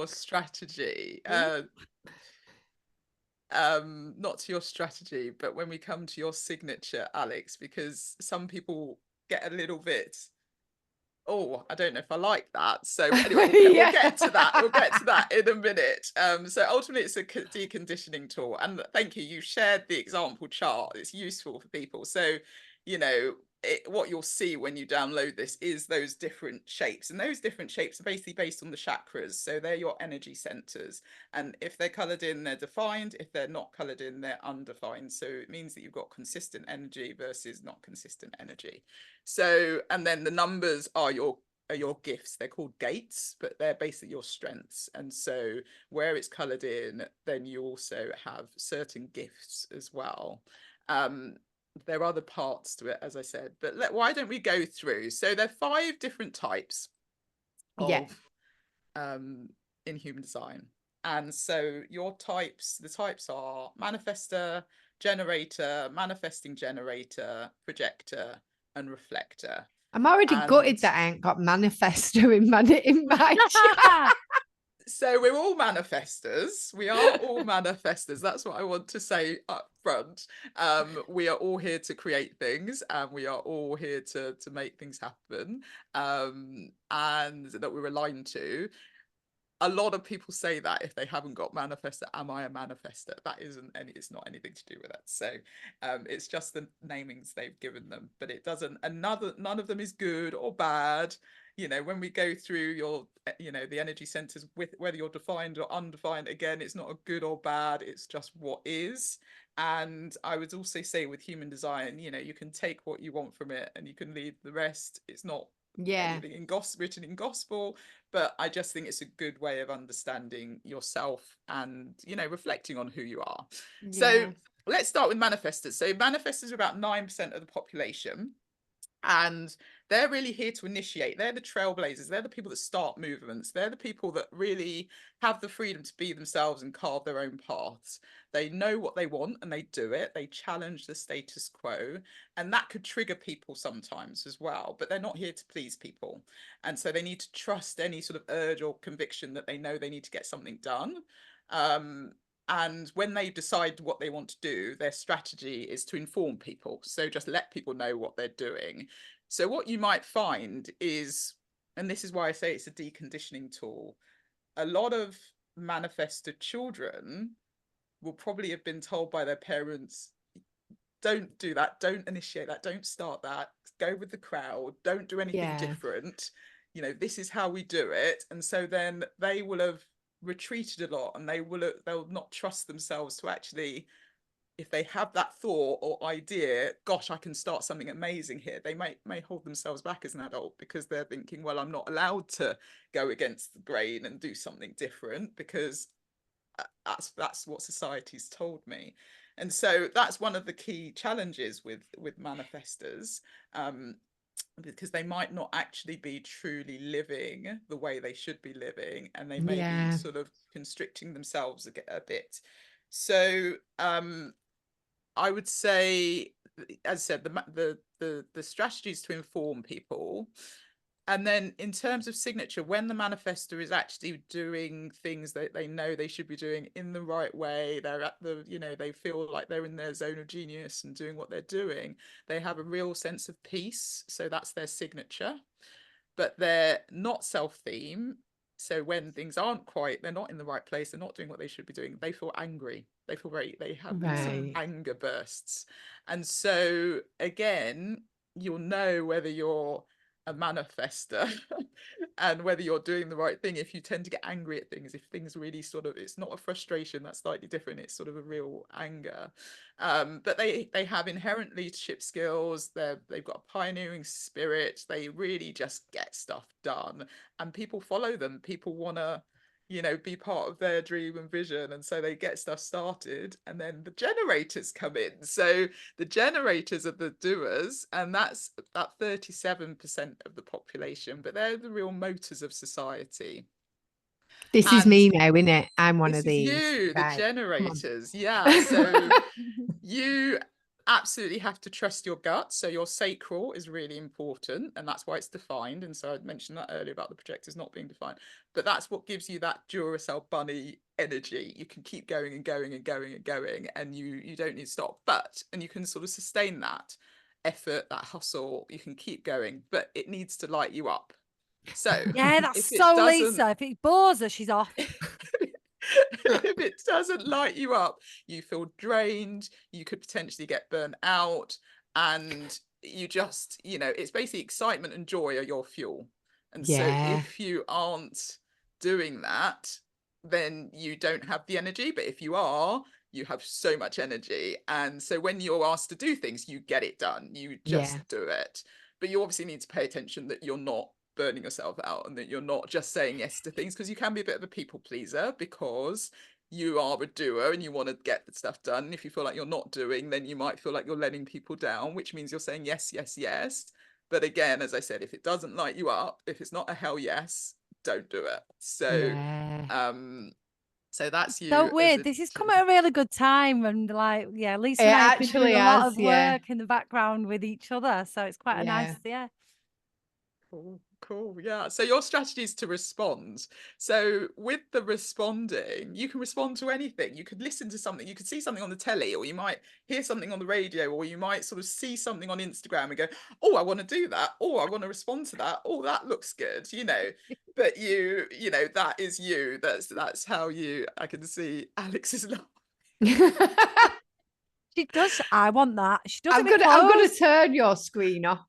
S3: strategy. Not to your strategy, but when we come to your signature, Alex, because some people get a little bit, oh, I don't know if I like that. So anyway, we'll get to that. We'll get to that in a minute. So ultimately, it's a deconditioning tool. And thank you. You shared the example chart. It's useful for people. So, you know, what you'll see when you download this is those different shapes. And those different shapes are basically based on the chakras. So they're your energy centers. And if they're coloured in, they're defined. If they're not coloured in, they're undefined. So it means that you've got consistent energy versus not consistent energy. So, and then the numbers are your gifts. They're called gates, but they're basically your strengths. And so where it's coloured in, then you also have certain gifts as well. There are other parts to it, as I said, but why don't we go through? So there are 5 different types
S2: Yeah.
S3: of in human design. And so your types, the types are manifestor, generator, manifesting generator, projector, and reflector.
S2: I'm already gutted that I ain't got manifesto in my chart.
S3: So we're all manifestors. We are all manifestors. That's what I want to say up front. We are all here to create things, and we are all here to make things happen, and that we're aligned to. A lot of people say that if they haven't got manifestor, am I a manifestor? That isn't any, it's not anything to do with it. So it's just the namings they've given them, but it doesn't, none of them is good or bad. You know, when we go through your, you know, the energy centers, with whether you're defined or undefined, again, it's not a good or bad, it's just what is. And I would also say with human design, you know, you can take what you want from it and you can leave the rest. It's not anything in written in gospel, but I just think it's a good way of understanding yourself and, you know, reflecting on who you are. So let's start with manifestors. So manifestors are about 9% of the population, and they're really here to initiate. They're the trailblazers. They're the people that start movements. They're the people that really have the freedom to be themselves and carve their own paths. They know what they want and they do it. They challenge the status quo, and that could trigger people sometimes as well, but they're not here to please people. And so they need to trust any sort of urge or conviction that they know they need to get something done. And when they decide what they want to do, their strategy is to inform people. So just let people know what they're doing. So what you might find is, and this is why I say it's a deconditioning tool, a lot of manifested children will probably have been told by their parents, don't do that, don't initiate that, don't start that, go with the crowd, don't do anything different. You know, this is how we do it. And so then they will have retreated a lot, and they'll not trust themselves to actually, if they have that thought or idea, gosh, I can start something amazing here, they may hold themselves back as an adult because they're thinking, well, I'm not allowed to go against the grain and do something different because that's what society's told me. And so that's one of the key challenges with manifestors, because they might not actually be truly living the way they should be living, and they may be sort of constricting themselves a bit. So I would say, as I said, the strategies to inform people. And then in terms of signature, when the manifestor is actually doing things that they know they should be doing in the right way, they're at the, you know, they feel like they're in their zone of genius and doing what they're doing, they have a real sense of peace. So that's their signature. But they're not self-theme. So when things aren't quite, they're not in the right place, they're not doing what they should be doing, they feel angry. They feel they have these sort of anger bursts. And so again, you'll know whether you're a manifester and whether you're doing the right thing. If you tend to get angry at things, if things really sort of, it's not a frustration, that's slightly different, it's sort of a real anger. But they have inherent leadership skills, they've got a pioneering spirit, they really just get stuff done and people follow them. People want to, you know, be part of their dream and vision, and so they get stuff started. And then the generators come in. So the generators are the doers, and that's about 37% of the population, but they're the real motors of society.
S2: This is me now, isn't it? I'm one of these.
S3: You,
S2: right.
S3: the generators. Yeah. So you absolutely have to trust your gut. So your sacral is really important, and that's why it's defined. And so I mentioned that earlier about the projectors not being defined, but that's what gives you that Duracell bunny energy. You can keep going and going and going and going, and you don't need to stop. And you can sort of sustain that effort, that hustle. You can keep going, but it needs to light you up. So
S1: yeah, that's so Lisa. If it bores her, she's off.
S3: If it doesn't light you up, you feel drained, you could potentially get burnt out, and you just, you know, it's basically excitement and joy are your fuel. And so if you aren't doing that, then you don't have the energy. But if you are, you have so much energy. And so when you're asked to do things, you get it done, you just do it. But you obviously need to pay attention that you're not burning yourself out and that you're not just saying yes to things, because you can be a bit of a people pleaser because you are a doer and you want to get the stuff done. And if you feel like you're not doing, then you might feel like you're letting people down, which means you're saying yes, yes, yes. But again, as I said, if it doesn't light you up, if it's not a hell yes, don't do it. So so that's you.
S1: So weird. This has come at a really good time, and like, yeah, Lisa and I have been doing a lot of work in the background with each other, so it's quite a nice,
S3: Cool. Yeah. So your strategy is to respond. So with the responding, you can respond to anything. You could listen to something, you could see something on the telly, or you might hear something on the radio, or you might sort of see something on Instagram and go, oh, I want to do that. Oh, I want to respond to that. Oh, that looks good, you know. But you know, that is you. That's how you, I can see Alex's laugh.
S1: She does. I want that. She does.
S2: I'm gonna turn your screen off.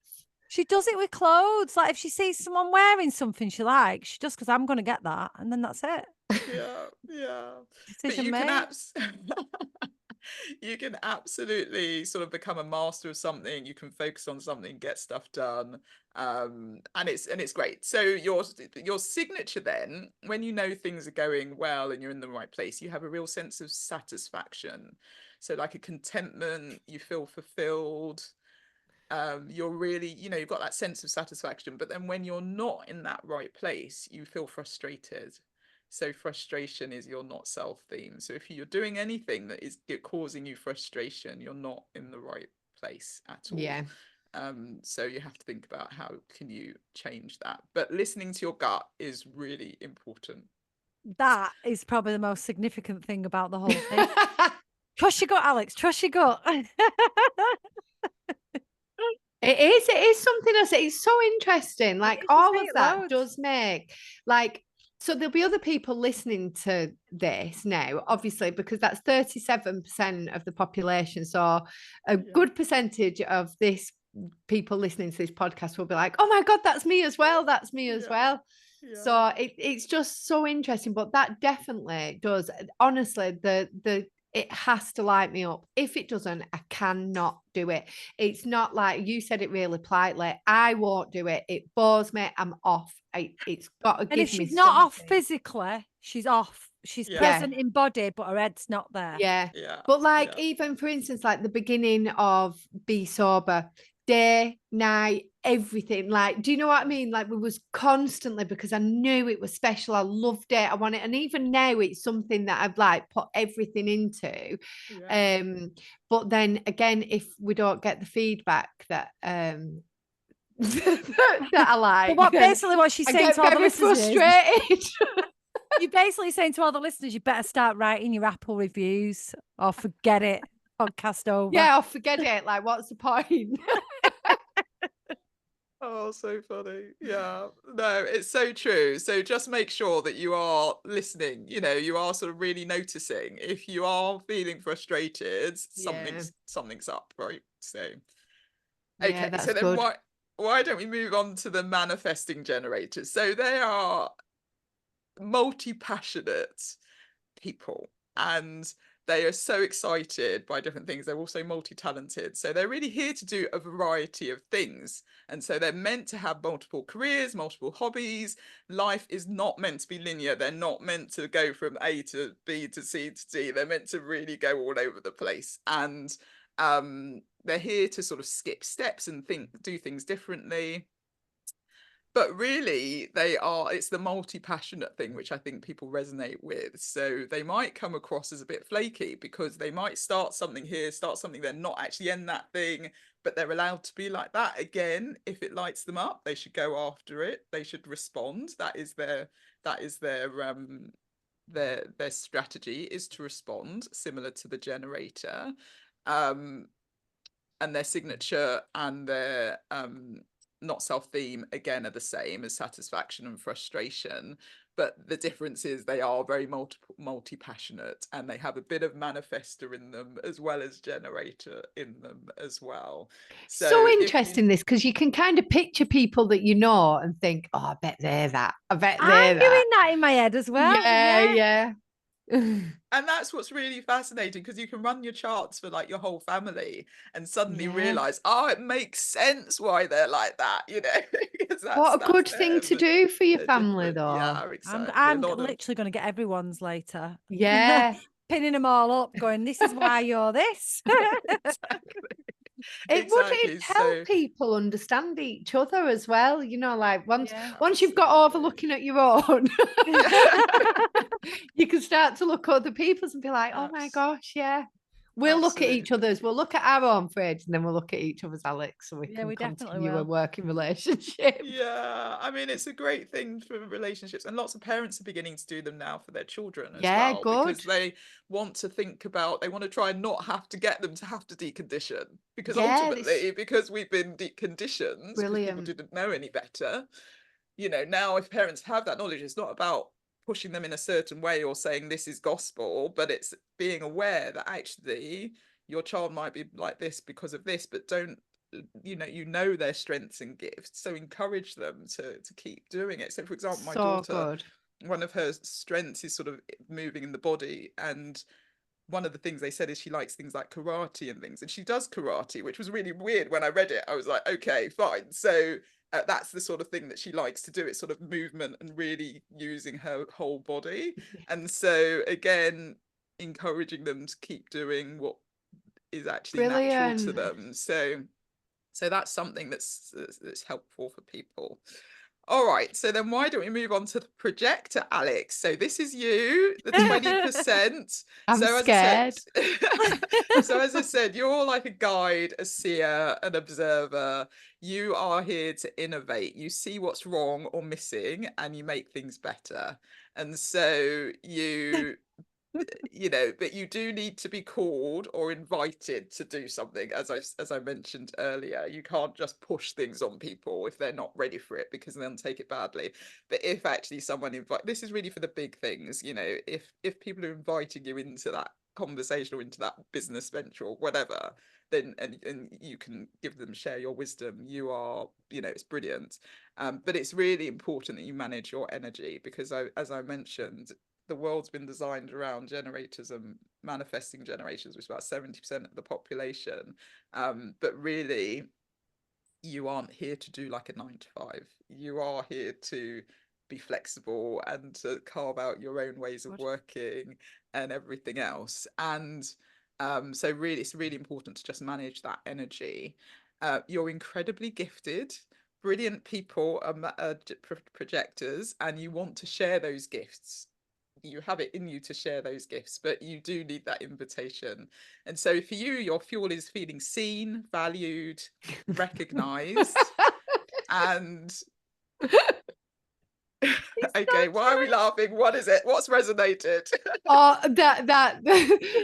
S1: She does it with clothes. Like if she sees someone wearing something she likes, she does, because I'm going to get that. And then that's it.
S3: Yeah.
S1: Decision
S3: you can absolutely sort of become a master of something. You can focus on something, get stuff done. And it's great. So your signature then, when you know things are going well and you're in the right place, you have a real sense of satisfaction. So like a contentment, you feel fulfilled. You're really, you know, you've got that sense of satisfaction. But then when you're not in that right place, you feel frustrated. So frustration is your not self theme. So if you're doing anything that is causing you frustration, you're not in the right place at all. So you have to think about how can you change that. But listening to your gut is really important.
S1: That is probably the most significant thing about the whole thing. Trust your gut, Alex. Trust your gut.
S2: It is something else. It's so interesting. Like all of that does make, like, so there'll be other people listening to this now, obviously, because that's 37% of the population. So a good percentage of this people listening to this podcast will be like, oh my God, that's me as well. That's me as well. So it's just so interesting. But that definitely does. Honestly, it has to light me up. If it doesn't, I cannot do it. It's not like you said it really politely. I won't do it. It bores me. I'm off. It's got to give me something.
S1: And if she's not off physically, she's off. She's present in body, but her head's not there.
S2: But like, even for instance, like the beginning of Be Sober, day, night, everything. Like, do you know what I mean? Like, we was constantly, because I knew it was special. I loved it. I want it. And even now it's something that I've like put everything into. But then again, if we don't get the feedback that that I like,
S1: but basically what she's saying to all the listeners
S2: frustrated.
S1: You're basically saying to all the listeners, you better start writing your Apple reviews or forget it. Podcast over.
S2: Yeah, or forget it. Like, what's the point?
S3: Oh, so funny. Yeah, no, it's so true. So just make sure that you are listening, you know, you are sort of really noticing. If you are feeling frustrated, something's up, right? So okay, so then why don't we move on to the manifesting generators? So they are multi-passionate people, and they are so excited by different things. They're also multi-talented, so they're really here to do a variety of things, and so they're meant to have multiple careers, multiple hobbies. Life is not meant to be linear. They're not meant to go from A to B to C to D. They're meant to really go all over the place, and they're here to sort of skip steps and do things differently. But really, it's the multi-passionate thing, which I think people resonate with. So they might come across as a bit flaky because they might start something here, start something they're not actually in that thing, but they're allowed to be like that. Again, if it lights them up, they should go after it. They should respond. That is their strategy, is to respond, similar to the generator. And their signature and their not self theme, again, are the same as satisfaction and frustration, but the difference is they are very multi-passionate, and they have a bit of manifestor in them as well as generator in them as well.
S2: So interesting, this, because you can kind of picture people that you know and think, oh, I bet they're that. I bet they're that.
S1: I'm doing that in my head as well.
S2: Yeah.
S3: And that's what's really fascinating, because you can run your charts for like your whole family and suddenly realize, oh, it makes sense why they're like that, you know.
S2: What a good thing to do for your family, though.
S3: Yeah, exactly.
S1: I'm literally going to get everyone's later.
S2: Yeah.
S1: Pinning them all up, going, this is why you're this.
S2: It would help people understand each other as well, you know, like once you've got over looking at your own, you can start to look at other people's and be like, oh my gosh, yeah. We'll look at each other's, we'll look at our own fridge, and then we'll look at each other's, Alex, so we can continue a working relationship.
S3: Yeah, I mean, it's a great thing for relationships, and lots of parents are beginning to do them now for their children as well, because they want to think about, they want to try and not have to get them to have to decondition, because ultimately, because we've been deconditioned, because people didn't know any better, you know, now if parents have that knowledge, it's not about pushing them in a certain way or saying this is gospel, but it's being aware that actually your child might be like this because of this, but don't, you know their strengths and gifts, so encourage them to keep doing it. So for example, my daughter, one of her strengths is sort of moving in the body, and one of the things they said is she likes things like karate and things, and she does karate, which was really weird. When I read it, I was like, okay, fine. So that's the sort of thing that she likes to do. It's sort of movement and really using her whole body. And so again, encouraging them to keep doing what is actually natural to them. So that's something that's helpful for people. All right, so then why don't we move on to the projector, Alex? So this is you, the 20%.
S2: I'm scared.
S3: So as I said, you're like a guide, a seer, an observer. You are here to innovate. You see what's wrong or missing, and you make things better. And so you know, but you do need to be called or invited to do something, as I mentioned earlier. You can't just push things on people if they're not ready for it, because they'll take it badly. But if actually someone this is really for the big things, you know, if people are inviting you into that conversation or into that business venture or whatever, then and you can share your wisdom, you are, you know, it's brilliant. But it's really important that you manage your energy, because as I mentioned, the world's been designed around generators and manifesting generators, which is about 70% of the population. But really, you aren't here to do like a 9-to-5. You are here to be flexible and to carve out your own ways of working and everything else. And so really, it's really important to just manage that energy. You're incredibly gifted. Brilliant people are projectors, and you want to share those gifts. You have it in you to share those gifts, but you do need that invitation. And so for you, your fuel is feeling seen, valued, recognized. And okay, why are we laughing? What is it? What's resonated?
S2: Oh, the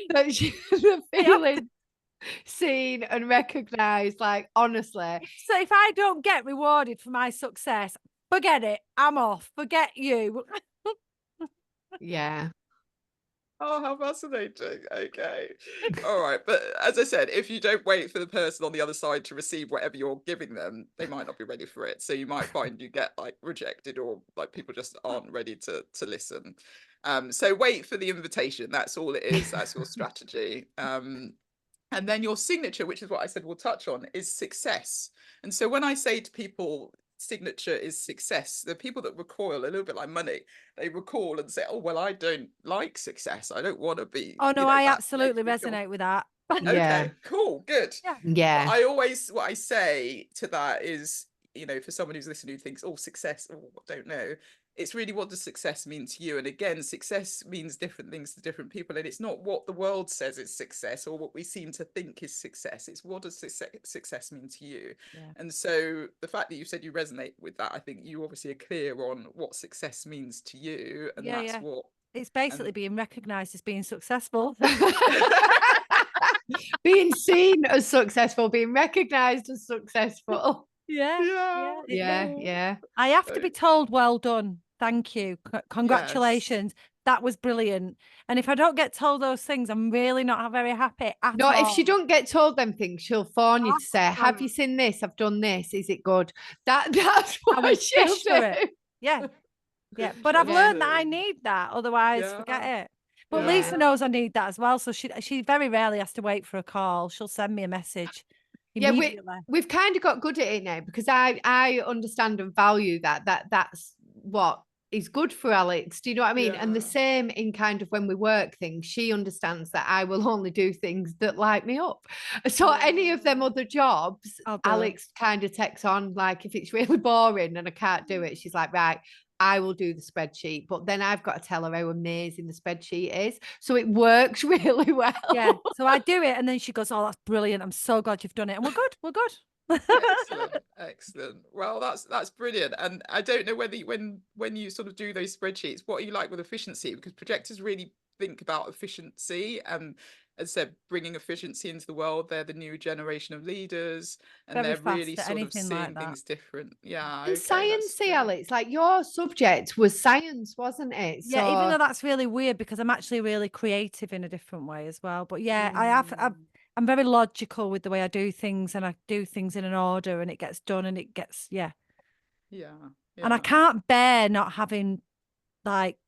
S2: feeling seen and recognized, like, honestly.
S1: So if I don't get rewarded for my success, forget it. I'm off. Forget you.
S2: Yeah.
S3: Oh, how fascinating. Okay. All right. But as I said, if you don't wait for the person on the other side to receive whatever you're giving them, they might not be ready for it. So you might find you get like rejected, or like people just aren't ready to listen. So wait for the invitation. That's all it is. That's your strategy. And then your signature, which is what I said we'll touch on, is success. And so when I say to people, signature is success, the people that recoil, a little bit like money, they recoil and say, oh, well, I don't like success. I don't want to be,
S1: Oh no,
S3: that
S1: I
S3: makes
S1: absolutely
S3: me feel...
S1: resonate with that.
S2: Yeah.
S3: Okay, cool, good.
S1: Yeah.
S3: But
S2: Yeah.
S3: I always, what I say to that is, for someone who's listening who thinks, oh, success, oh, I don't know. It's really, what does success mean to you? And again, success means different things to different people. And it's not what the world says is success or what we seem to think is success. It's what does success mean to you?
S1: Yeah.
S3: And so the fact that you said you resonate with that, I think you obviously are clear on what success means to you. And
S1: Yeah,
S3: that's
S1: yeah.
S3: what...
S1: It's basically being recognised as being successful.
S2: Being seen as successful, being recognized as successful.
S1: Yeah.
S3: Yeah.
S2: Yeah, yeah.
S1: I have to be told, well done. Thank you. Congratulations.
S3: Yes.
S1: That was brilliant. And if I don't get told those things, I'm really not very happy at
S2: No,
S1: all.
S2: if she don't get told them things, she'll phone you to say, have you seen this? I've done this. Is it good? That's
S1: I will
S2: what she'll
S1: fish for
S2: do.
S1: it. Yeah. Yeah. But I've learned that I
S3: Amazing.
S1: need that. Otherwise,
S3: Yeah.
S1: forget it. But
S2: Yeah.
S1: Lisa knows I need that as well. So she very rarely has to wait for a call. She'll send me a message
S2: Yeah,
S1: immediately.
S2: we've kind of got good at it now, because I understand and value that's what is good for Alex. Do you know what I mean? And the
S3: Yeah.
S2: same in kind of when we work things, she understands that I will only do things that light me up. So any of them other jobs,
S1: I'll do it.
S2: Alex kind of takes on, like if it's really boring and I can't do it, she's like, right, I will do the spreadsheet, but then I've got to tell her how amazing the spreadsheet is. So it works really well.
S1: Yeah. So I do it, and then she goes, "Oh, that's brilliant. I'm so glad you've done it." And we're good. We're good.
S3: Excellent. Well, that's brilliant. And I don't know whether when you sort of do those spreadsheets, what are you like with efficiency? Because projectors really think about efficiency, and as I said, bringing efficiency into the world. They're the new generation of leaders, and
S1: Very
S3: they're
S1: fast
S3: really
S1: at
S3: sort of
S1: anything
S3: seeing
S1: like that.
S3: things different. Yeah.
S2: And
S3: Okay, that's
S2: sciencey,
S3: great.
S2: Alex, like your subject was science, wasn't it?
S1: Yeah,
S2: So
S1: even though that's really weird because I'm actually really creative in a different way as well. But yeah, I'm very logical with the way I do things, and I do things in an order, and it gets done, and it gets, yeah.
S3: Yeah.
S1: And I
S3: Yeah.
S1: can't bear not having, like,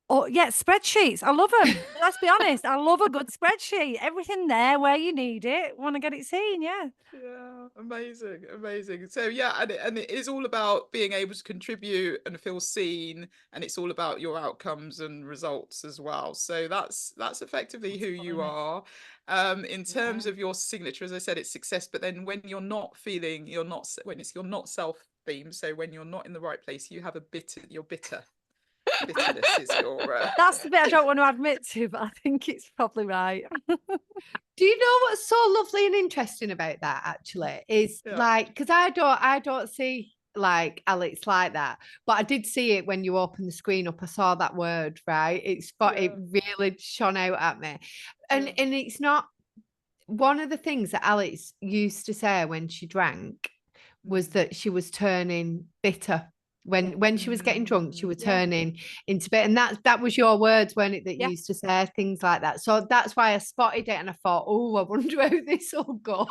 S1: oh yeah, spreadsheets. I love them. Let's be honest. I love a good spreadsheet. Everything there where you need it. Want to get it seen. Yeah.
S3: Yeah, amazing. So yeah, and it is all about being able to contribute and feel seen, and it's all about your outcomes and results as well. So that's effectively who you are. In terms of your signature, as I said, it's success. But then when you're not feeling, you're not self-themed. So when you're not in the right place, you have you're bitter. Bitterness is your.
S1: That's the bit I don't want to admit to, but I think it's probably right.
S2: do you know what's so lovely and interesting about that actually is
S3: Yeah.
S2: like, because I don't see like Alex like that, but I did see it when you opened the screen up. I saw that word, right? It really shone out at me. And it's not, one of the things that Alex used to say when she drank was that she was turning bitter. When she was getting drunk, she was turning into bit, and that was your words, weren't it? That you used to say things like that. So that's why I spotted it, and I thought, oh, I wonder how this will go.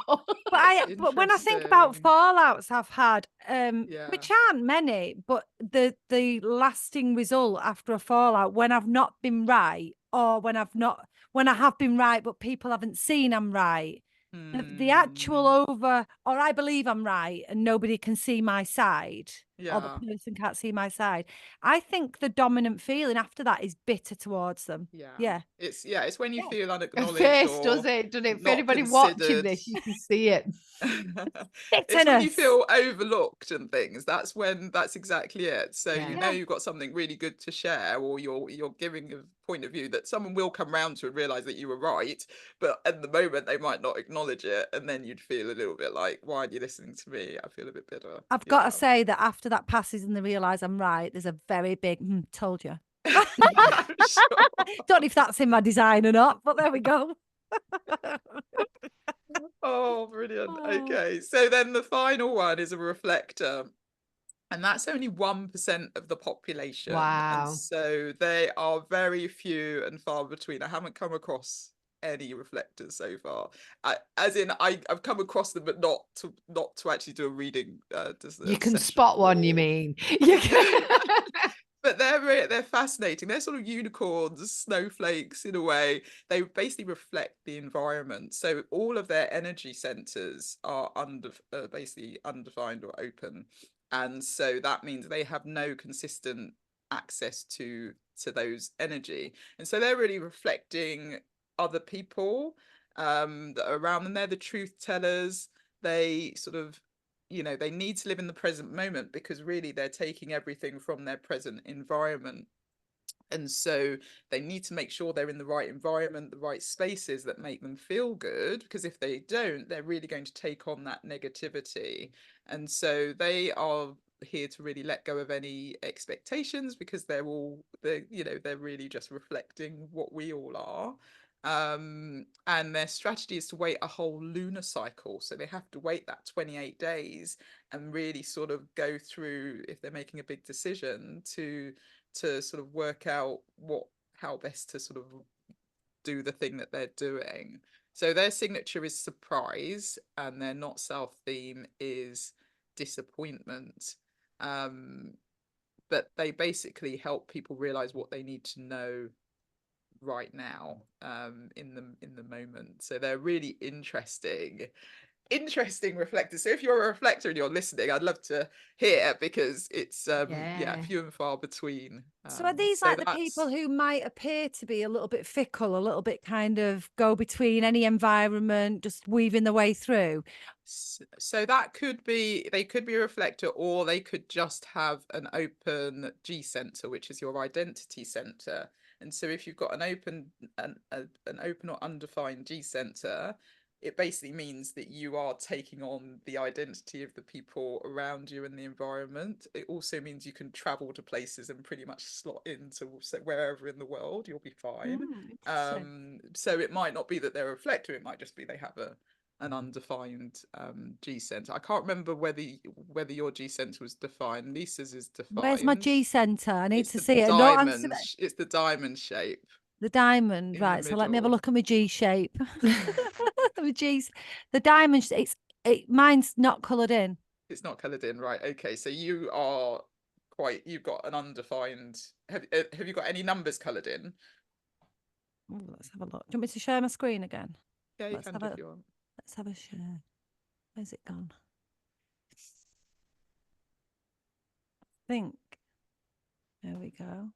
S1: But when I think about fallouts I've had,
S3: Yeah.
S1: which aren't many, but the lasting result after a fallout, when I've not been right, or when I have been right but people haven't seen I'm right, the actual or I believe I'm right and nobody can see my side, or the person can't see my side, I think the dominant feeling after that is bitter towards them. Yeah.
S3: It's when you feel
S2: Her
S3: unacknowledged
S2: face
S3: or
S2: does it? For
S3: not
S2: anybody watching
S3: considered.
S2: this, you can see it.
S3: It's when you feel overlooked and things. That's exactly it. So
S2: Yeah.
S3: you know you've got something really good to share, or you're giving a point of view that someone will come round to and realize that you were right, but at the moment they might not acknowledge it, and then you'd feel a little bit like, why aren't you listening to me? I feel a bit bitter.
S1: I've got to say that after that passes and they realise I'm right, there's a very big told you.
S3: I'm sure.
S1: Don't know if that's in my design or not, but there we go.
S3: Oh, brilliant.
S1: Oh.
S3: Okay, so then the final one is a reflector. And that's only 1% of the population. And
S2: Wow.
S3: so they are very few and far between. I haven't come across any reflectors so far. I've come across them, but not to actually do a reading, just
S2: You
S3: a
S2: can
S3: session
S2: spot one, you
S3: for.
S2: mean? You can...
S3: But they're fascinating. They're sort of unicorns, snowflakes in a way. They basically reflect the environment. So all of their energy centers are basically undefined or open, and so that means they have no consistent access to those energy, and so they're really reflecting other people that are around them. They're the truth tellers. They sort of, they need to live in the present moment, because really they're taking everything from their present environment. And so they need to make sure they're in the right environment, the right spaces that make them feel good, because if they don't, they're really going to take on that negativity. And so they are here to really let go of any expectations, because they're really just reflecting what we all are. And their strategy is to wait a whole lunar cycle. So they have to wait that 28 days and really sort of go through, if they're making a big decision, to sort of work out how best to sort of do the thing that they're doing. So their signature is surprise, and their not self theme is disappointment. But they basically help people realize what they need to know right now, in the moment. So they're really interesting reflectors. So if you're a reflector and you're listening, I'd love to hear, because it's few and far between.
S1: So are these
S3: So
S1: like the people who might appear to be a little bit fickle, a little bit kind of go between any environment, just weaving their way through?
S3: So that they could be a reflector, or they could just have an open G center, which is your identity center. And so if you've got an open or undefined G center, it basically means that you are taking on the identity of the people around you and the environment. It also means you can travel to places and pretty much slot into wherever in the world, you'll be fine. So it might not be that they're a reflector, it might just be they have an undefined G center. I can't remember whether your G center was defined. Lisa's is defined.
S1: Where's my G center? I need to see it.
S3: Diamond. It's the diamond shape.
S1: The diamond, right? So let me have a look at my G shape. The diamond. Mine's not coloured in.
S3: It's not coloured in, right? Okay, so you've got an undefined. Have you got any numbers coloured in?
S1: Ooh, let's have a look. Do you want me to share my screen again?
S3: Yeah, you can if you want.
S1: Let's have a share. Where's it gone? I think. There we go.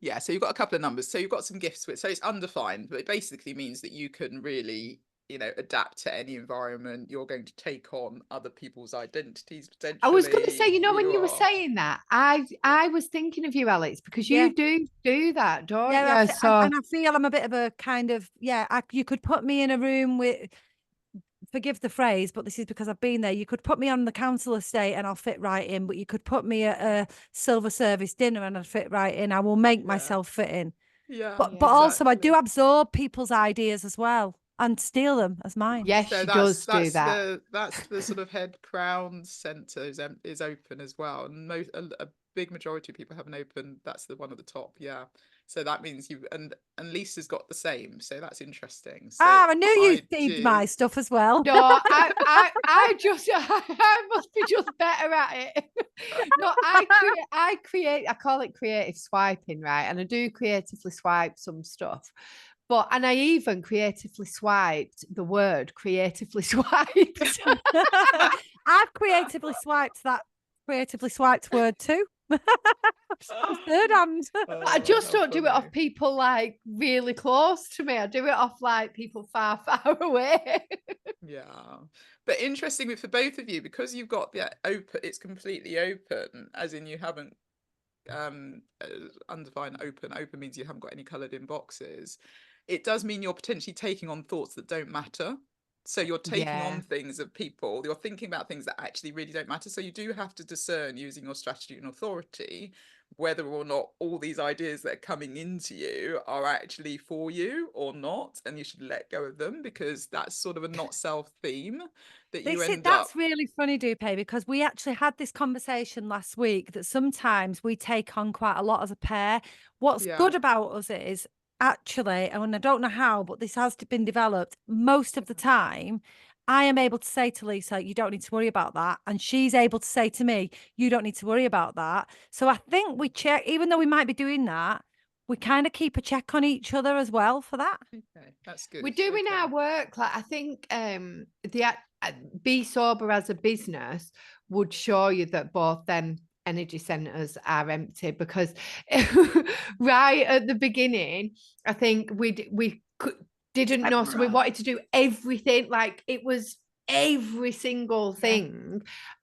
S3: Yeah, so you've got a couple of numbers. So you've got some gifts so it's undefined, but it basically means that you can really, adapt to any environment. You're going to take on other people's identities potentially.
S2: I was going to say, when you were saying that, I was thinking of you, Alex, because you do that, don't you?
S1: And I feel I'm a bit of a kind of, you could put me in a room with, forgive the phrase, but this is because I've been there. You could put me on the council estate and I'll fit right in, but you could put me at a silver service dinner and I'd fit right in. I will make myself fit in.
S3: Yeah.
S1: But also I do absorb people's ideas as well and steal them as mine.
S2: Yes, so she does do that.
S3: That's the sort of head crown center is open as well. And a big majority of people have an open, that's the one at the top. Yeah. So that means and Lisa's got the same. So that's interesting. So
S1: I knew you thieved my stuff as well.
S2: No, I must be just better at it. No, I call it creative swiping, right? And I do creatively swipe some stuff. And I even creatively swiped the word creatively swiped.
S1: I've creatively swiped that creatively swiped word too. Third hand.
S2: I just don't do it off people like really close to me. I do it off like people far, far away.
S3: Yeah, but interestingly for both of you, because you've got the open, it's completely open, as in you haven't undefined open. Open means you haven't got any coloured in boxes. It does mean you're potentially taking on thoughts that don't matter. So you're taking on things of people, you're thinking about things that actually really don't matter. So you do have to discern, using your strategy and authority, whether or not all these ideas that are coming into you are actually for you or not, and you should let go of them, because that's sort of a not self theme. that you
S1: This is,
S3: end up.
S1: that's really funny, Dupe, because we actually had this conversation last week that sometimes we take on quite a lot as a pair. What's
S3: Yeah.
S1: good about us is actually, and I don't know how, but this has been developed most of the time. I am able to say to Lisa, you don't need to worry about that. And she's able to say to me, you don't need to worry about that. So I think we check, even though we might be doing that, we kind of keep a check on each other as well for that.
S3: Okay, that's good.
S2: We're doing
S3: Okay.
S2: our work. Like, I think Be Sober as a business would show you that both them energy centers are empty, because right at the beginning, I think didn't know, so we wanted to do everything. Like, it was every single thing.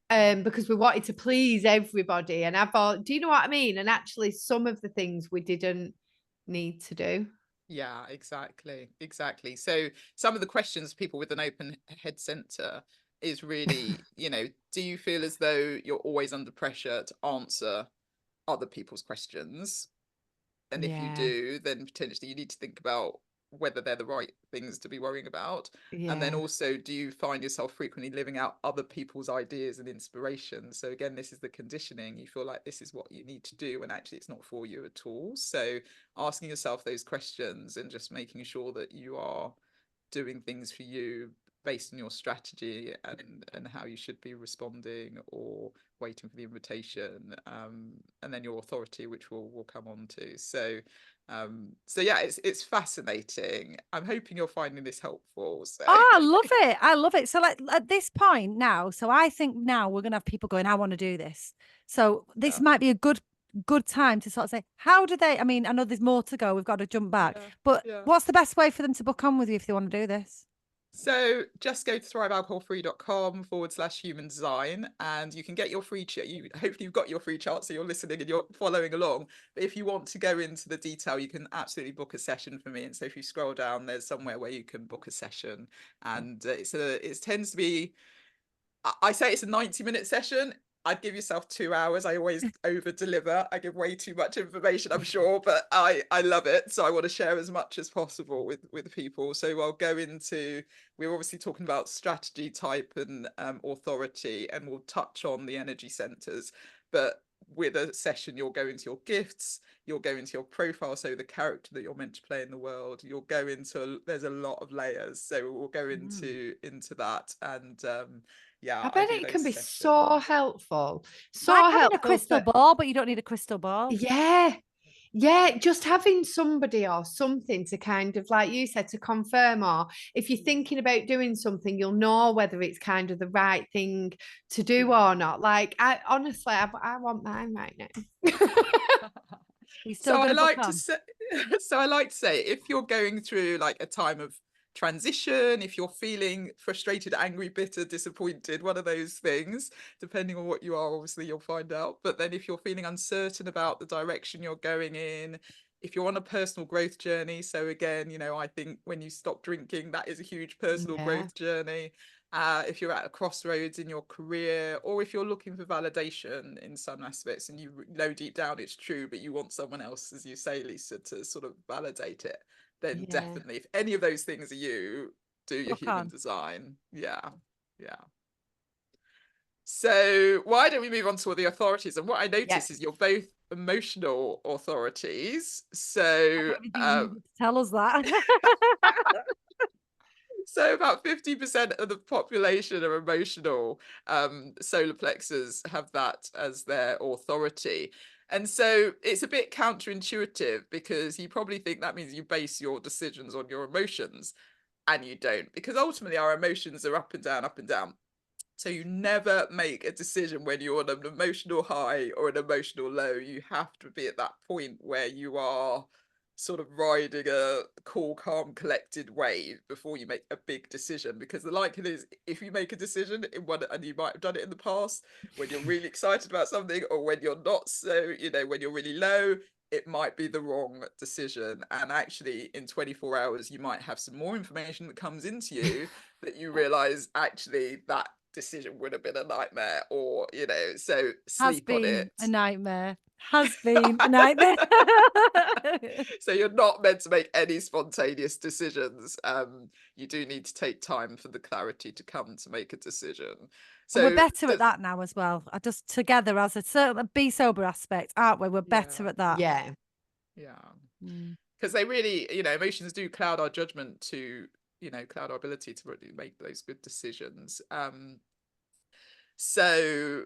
S2: Because we wanted to please everybody. And I thought, do you know what I mean? And actually, some of the things we didn't need to do.
S3: Yeah, exactly. So some of the questions people with an open head center is really, do you feel as though you're always under pressure to answer other people's questions? And if you
S2: Yeah.
S3: do, then potentially you need to think about whether they're the right things to be worrying about. And then
S2: Yeah.
S3: also, do you find yourself frequently living out other people's ideas and inspirations? So again, this is the conditioning. You feel like this is what you need to do when actually it's not for you at all. So asking yourself those questions and just making sure that you are doing things for you based on your strategy and how you should be responding or waiting for the invitation, and then your authority, which we'll come on to. So yeah, it's fascinating. I'm hoping you're finding this helpful. So
S1: Oh, I love it. I love it. So like at this point now, so I think now we're gonna have people going, I want to do this. So this might be a good time to sort of say, how do they, I mean, I know there's more to go, we've got to jump back, but
S3: yeah.
S1: what's the best way for them to book on with you if they want to do this?
S3: So just go to thrivealcoholfree.com/human design and you can get your free chart. Hopefully you've got your free chart, so you're listening and you're following along. But if you want to go into the detail, you can absolutely book a session for me. And so if you scroll down, there's somewhere where you can book a session. And it tends to be, I say it's a 90-minute session. I'd give yourself 2 hours. I always over deliver. I give way too much information, I'm sure, but I love it. So I want to share as much as possible with people. So I'll go into, we're obviously talking about strategy type and authority, and we'll touch on the energy centers. But with a session, you'll go into your gifts, you'll go into your profile, so the character that you're meant to play in the world. You'll go into, there's a lot of layers. So we'll go into that. And yeah,
S2: I
S3: I
S2: bet
S3: do
S2: it
S3: those
S2: can be
S3: sessions.
S2: so helpful. So
S1: Like having a
S2: helpful
S1: crystal ball, but you don't need a crystal ball.
S2: Yeah. Yeah, just having somebody or something to kind of, like you said, to confirm, or if you're thinking about doing something, you'll know whether it's kind of the right thing to do or not. Like, I honestly, I want mine right now.
S1: You're still
S3: So I
S1: going to book
S3: like to
S1: on.
S3: say, if you're going through like a time of transition, if you're feeling frustrated, angry, bitter, disappointed, one of those things, depending on what you are, obviously you'll find out. But then if you're feeling uncertain about the direction you're going in, if you're on a personal growth journey, so again, I think when you stop drinking, that is a huge personal growth journey. If you're at a crossroads in your career, or if you're looking for validation in some aspects and you know deep down it's true, but you want someone else, as you say, Lisa, to sort of validate it, then definitely, if any of those things are you, do your
S1: Book
S3: human
S1: on.
S3: design. Yeah. So why don't we move on to the authorities? And what I notice is you're both emotional authorities. So
S1: Tell us that.
S3: so about 50% of the population are emotional. Solar plexus have that as their authority. And so it's a bit counterintuitive, because you probably think that means you base your decisions on your emotions, and you don't, because ultimately our emotions are up and down, up and down. So you never make a decision when you're on an emotional high or an emotional low. You have to be at that point where you are sort of riding a cool, calm, collected wave before you make a big decision, because the likelihood is, if you make a decision in one, and you might have done it in the past when you're really excited about something, or when you're not, so when you're really low, it might be the wrong decision. And actually in 24 hours you might have some more information that comes into you that you realize actually that decision would have been a nightmare, or so sleep on it.
S1: A nightmare. has been a nightmare.
S3: So you're not meant to make any spontaneous decisions. You do need to take time for the clarity to come to make a decision. So
S1: And we're better at that now as well. I just together as a certain be sober aspect, aren't we? We're better at that.
S2: Yeah.
S3: Because they really, emotions do cloud our judgment to, cloud our ability to really make those good decisions. So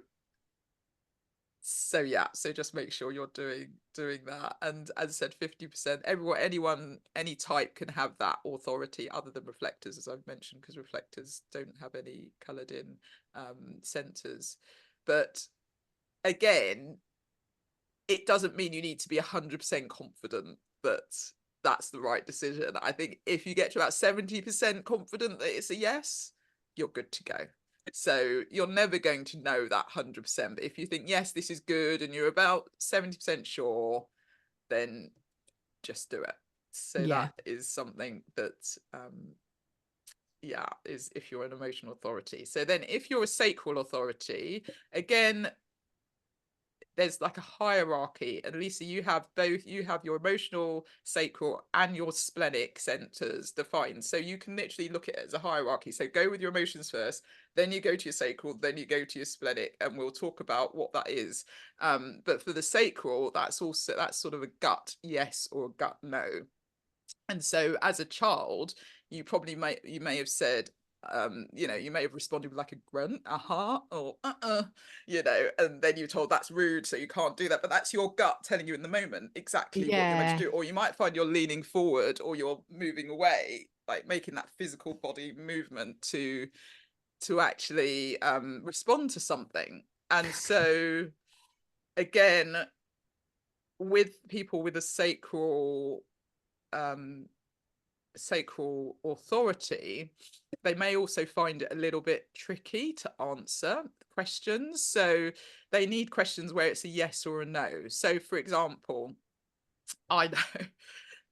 S3: just make sure you're doing that. And as I said, 50%, anyone, any type can have that authority, other than reflectors, as I've mentioned, because reflectors don't have any coloured in centres. But again, it doesn't mean you need to be 100% confident that that's the right decision. I think if you get to about 70% confident that it's a yes, you're good to go. So you're never going to know that 100%. But if you think, yes, this is good, and you're about 70% sure, then just do it. So that is something that, is if you're an emotional authority. So then if you're a sacral authority, again, there's like a hierarchy. And Lisa, you have both. You have your emotional, sacral, and your splenic centers defined. So you can literally look at it as a hierarchy. So go with your emotions first, then you go to your sacral, then you go to your splenic, and we'll talk about what that is. But for the sacral, that's sort of a gut yes or a gut no. And so as a child, you may have said, you may have responded with like a grunt, aha, or and then you're told that's rude, so you can't do that. But that's your gut telling you in the moment exactly what you're meant to do. Or you might find you're leaning forward, or you're moving away, like making that physical body movement to actually respond to something. And so again, with people with a sacral authority, they may also find it a little bit tricky to answer questions. So they need questions where it's a yes or a no. So for example, I know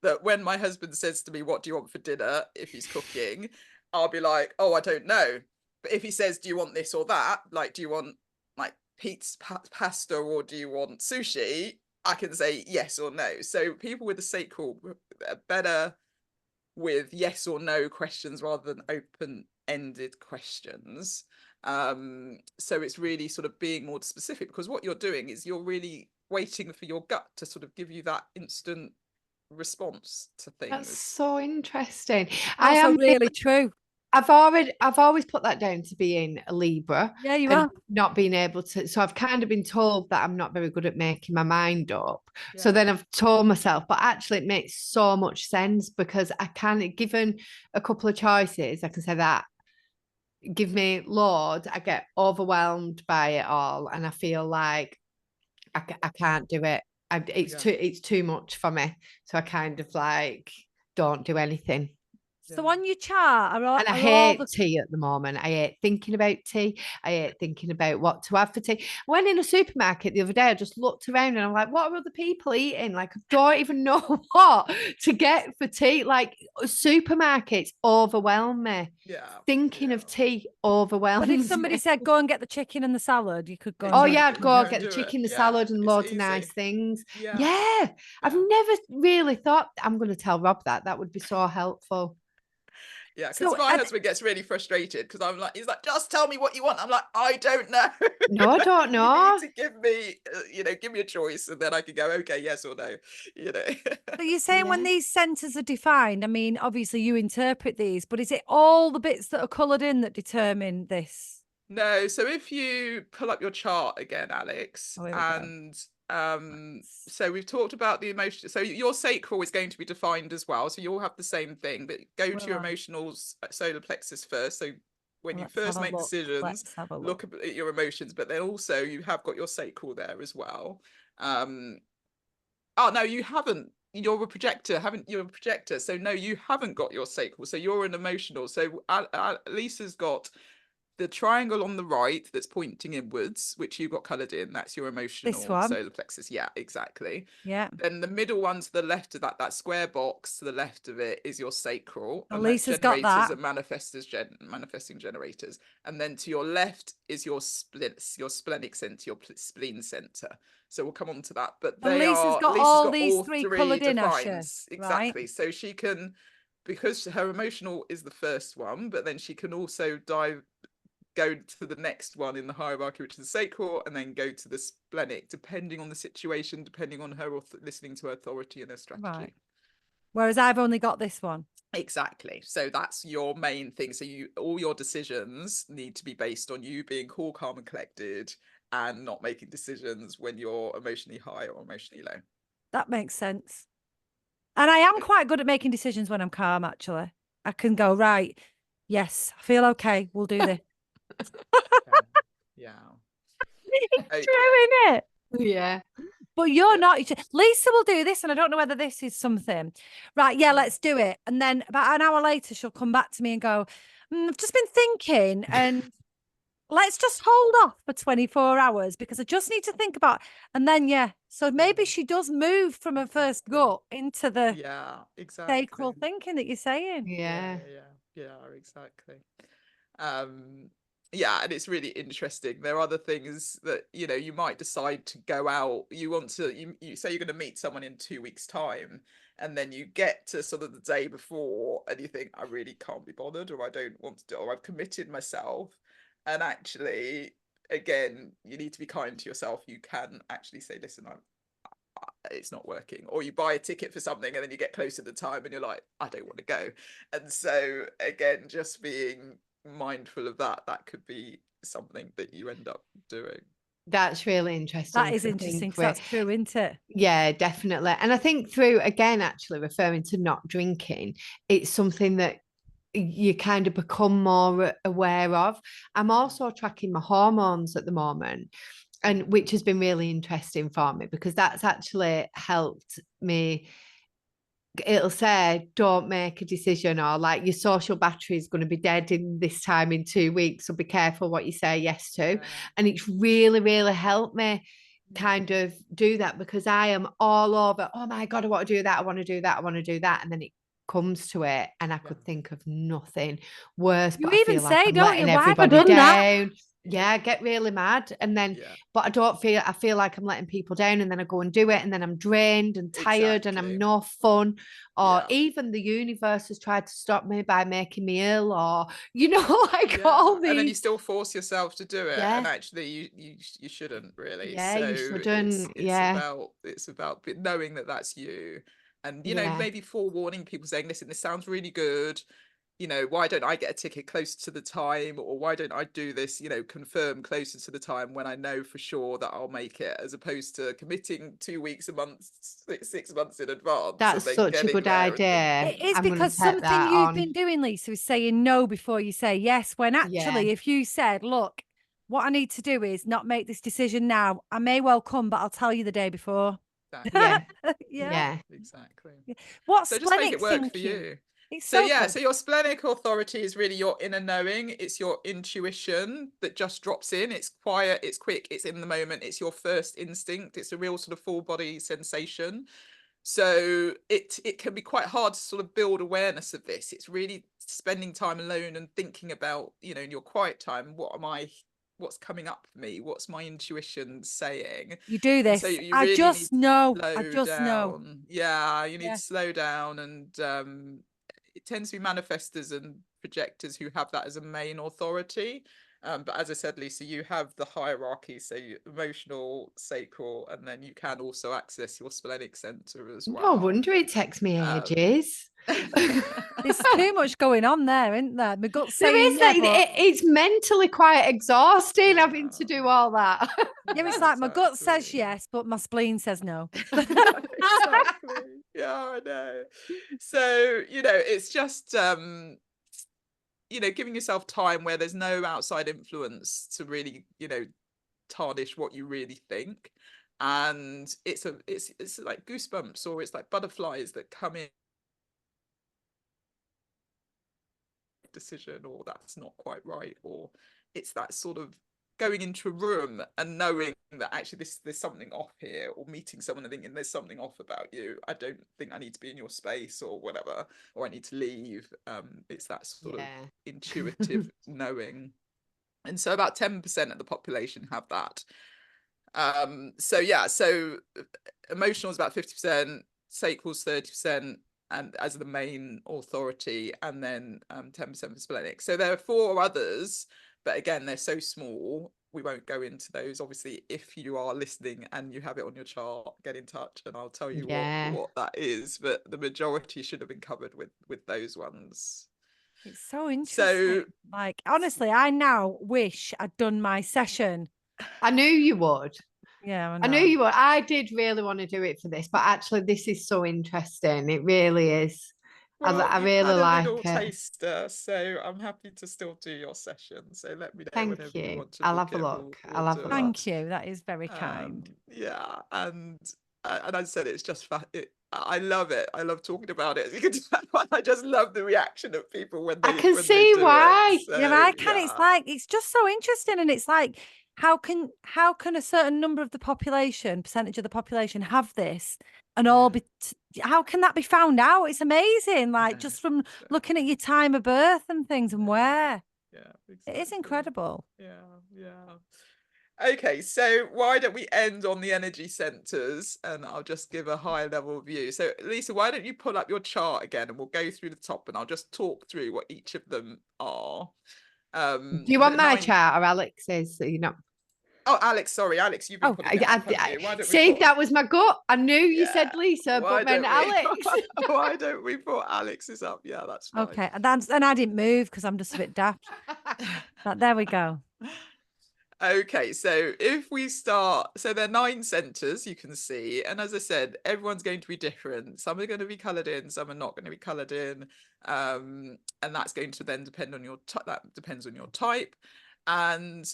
S3: that when my husband says to me, what do you want for dinner, if he's cooking, I'll be like, oh, I don't know. But if he says, do you want this or that, like, do you want like pizza, pasta, or do you want sushi, I can say yes or no. So people with a sacral are better with yes or no questions rather than open-ended questions. So it's really sort of being more specific, because what you're doing is you're really waiting for your gut to sort of give you that instant response to things.
S2: That's so interesting.
S1: That's really true.
S2: I've always put that down to being a Libra.
S1: Yeah, you are.
S2: Not being able to. So I've kind of been told that I'm not very good at making my mind up. Yeah. So then I've told myself, but actually it makes so much sense, because I can, given a couple of choices, I can say that, give me loads, I get overwhelmed by it all, and I feel like I can't do it. It's too much for me. So I kind of like don't do anything.
S1: So on your chart,
S2: and I hate tea at the moment. I hate thinking about tea. I hate thinking about what to have for tea. I went in a supermarket the other day. I just looked around and I'm like, what are other people eating? Like, I don't even know what to get for tea. Like, supermarkets overwhelm me.
S3: Yeah.
S2: Thinking of tea overwhelms me.
S1: But if somebody said, go and get the chicken and the salad, you could go.
S2: I'd go get the chicken, the salad, and loads of nice things. Yeah. I've never really thought, I'm going to tell Rob that. That would be so helpful.
S3: Yeah, because my husband gets really frustrated, because he's like, just tell me what you want. I'm like, I don't know.
S2: No, I don't know.
S3: You need to give me a choice, and then I can go, okay, yes or no.
S1: So you're saying when these centres are defined, I mean, obviously you interpret these, but is it all the bits that are coloured in that determine this?
S3: No. So if you pull up your chart again, Alex, so we've talked about the emotion. So your sacral is going to be defined as well. So you'll have the same thing, but go to your emotional solar plexus first. So when you first make decisions, look at your emotions, but then also you have got your sacral there as well. Oh no, you haven't. You're a projector, haven't you? You're a projector. So no, you haven't got your sacral. So you're an emotional. So Lisa's got the triangle on the right that's pointing inwards, which you got coloured in, that's your emotional solar plexus. Yeah, exactly.
S1: Yeah.
S3: Then the middle one to the left of that
S1: square
S3: box to the left of it is your sacral. And
S1: Lisa's
S3: that's
S1: got
S3: generators
S1: that.
S3: and manifesting generators. And then to your left is your splenic centre, your spleen centre. So we'll come on to that. But
S1: Lisa's got all these three coloured in,
S3: defines. Exactly.
S1: Right?
S3: So she can, because her emotional is the first one, but then she can also go to the next one in the hierarchy, which is the sacral, and then go to the splenic, depending on the situation, depending on her listening to her authority and her strategy.
S1: Right. Whereas I've only got this one.
S3: Exactly. So that's your main thing. So all your decisions need to be based on you being cool, calm, and collected, and not making decisions when you're emotionally high or emotionally low.
S1: That makes sense. And I am quite good at making decisions when I'm calm, actually. I can go, right, yes, I feel okay, we'll do this.
S3: Yeah.
S1: It's true, isn't it?
S2: Yeah.
S1: But you're not. Lisa will do this, and I don't know whether this is something. Right, yeah, let's do it. And then about an hour later, she'll come back to me and go, I've just been thinking, and let's just hold off for 24 hours because I just need to think about. And then, yeah, so maybe she does move from her first gut into the sacral thinking that you're saying.
S2: Yeah.
S3: Exactly. Yeah, and it's really interesting. There are other things that, you know, you might decide to go out. You want to, you say you're going to meet someone in 2 weeks' time, and then you get to sort of the day before and you think, I really can't be bothered, or I don't want to do, or I've committed myself. And actually, again, you need to be kind to yourself. You can actually say, listen, it's not working. Or you buy a ticket for something and then you get close to the time and you're like, I don't want to go. And so again, just being mindful of that could be something that you end up doing.
S2: That's really interesting.
S1: That is interesting, because that's true, isn't it?
S2: Yeah, definitely. And I think through, again, actually referring to not drinking, it's something that you kind of become more aware of. I'm also tracking my hormones at the moment, and which has been really interesting for me, because that's actually helped me. It'll say, don't make a decision, or like your social battery is going to be dead in this time in 2 weeks, so be careful what you say yes to. And it's really, really helped me kind of do that, because I am all over, oh my God, I want to do that, I want to do that, I want to do that. And then it comes to it and I could think of nothing worse.
S1: You
S2: but
S1: even
S2: I feel
S1: say,
S2: like I'm
S1: don't
S2: letting
S1: you, why have I
S2: everybody
S1: done that?
S2: down. Yeah, I get really mad. And then, but I feel like I'm letting people down, and then I go and do it, and then I'm drained and tired and I'm no fun. Or even the universe has tried to stop me by making me ill, or, you know, like all these.
S3: And then you still force yourself to do it. And actually you shouldn't really.
S2: Yeah,
S3: so
S2: you shouldn't.
S3: It's about knowing that that's you. And, you know, maybe forewarning people, saying, listen, this sounds really good. You know, why don't I get a ticket close to the time? Or why don't I do this, you know, confirm closer to the time when I know for sure that I'll make it, as opposed to committing 2 weeks, a month, 6 months in advance.
S2: That's such a good idea.
S1: It is, because something you've been doing, Lisa, is saying no before you say yes. When actually, if you said, look, what I need to do is not make this decision now. I may well come, but I'll tell you the day before.
S2: Yeah.
S3: Exactly.
S1: What's
S3: so just make it work for you. So your splenic authority is really your inner knowing. It's your intuition that just drops in. It's quiet, it's quick, it's in the moment. It's your first instinct. It's a real sort of full body sensation. So it can be quite hard to sort of build awareness of this. It's really spending time alone and thinking about, you know, in your quiet time, what's coming up for me? What's my intuition saying?
S1: You do this.
S3: So you
S1: I
S3: really
S1: just know.
S3: I just
S1: know.
S3: Yeah, you need to slow down, and it tends to be manifestors and projectors who have that as a main authority. But as I said, Lisa, you have the hierarchy, so emotional, sacral, and then you can also access your splenic center as well.
S2: No wonder it takes me ages.
S1: There's too much going on there, isn't there? My gut's saying
S2: it's mentally quite exhausting having to do all that.
S1: Yeah, it's like my gut says yes, but my spleen says no.
S3: Exactly. Yeah, I know. So, you know, it's just you know, giving yourself time where there's no outside influence to really, you know, tarnish what you really think. And it's like goosebumps, or it's like butterflies that come in decision, or that's not quite right, or it's that sort of going into a room and knowing that actually there's something off here, or meeting someone and thinking there's something off about you. I don't think I need to be in your space or whatever, or I need to leave. It's that sort of intuitive knowing. And so about 10% of the population have that. So emotional is about 50%, sacral's 30%, and as the main authority, and then 10% for splenic. So there are 4 others, but again, they're so small, we won't go into those. Obviously, if you are listening and you have it on your chart, get in touch and I'll tell you what that is. But the majority should have been covered with those ones.
S1: It's so interesting. Like, honestly, I now wish I'd done my session.
S2: I knew you would.
S1: Yeah,
S2: I knew you would. I did really want to do it for this, but actually this is so interesting. It really is.
S3: Well,
S2: I really like
S3: it.
S2: Taster,
S3: so I'm happy to still do your session. So let me know
S2: Thank
S3: whenever
S2: you.
S3: you want to.
S2: I'll have a look. I'll have a look.
S1: Thank you. That is very kind.
S3: Yeah, and I said it's just I love it. I love talking about it. You can tell, I just love the reaction of people when they.
S2: I can see why.
S3: So,
S1: yeah, I can. Yeah. It's just so interesting, and it's like, how can a certain number of the population, percentage of the population, have this, and all be? How can that be found out? It's amazing. Like, just from looking at your time of birth and things and where.
S3: Yeah, exactly.
S1: It is incredible.
S3: Yeah. Okay, so why don't we end on the energy centers, and I'll just give a high level view. So Lisa, why don't you pull up your chart again, and we'll go through the top, and I'll just talk through what each of them are.
S2: Do you want my chart or Alex's? So you're not.
S3: Oh, Alex, sorry, Alex, you've been putting it up,
S2: see, that was my gut. I knew you said Lisa, but then Alex.
S3: Why don't we put Alex's up? Yeah, that's fine.
S1: Okay, and I didn't move because I'm just a bit daft. But there we go.
S3: Okay, so if we start, so there are 9 centers, you can see, and as I said, everyone's going to be different. Some are going to be colored in, some are not going to be colored in, and that's going to then depend on your type. And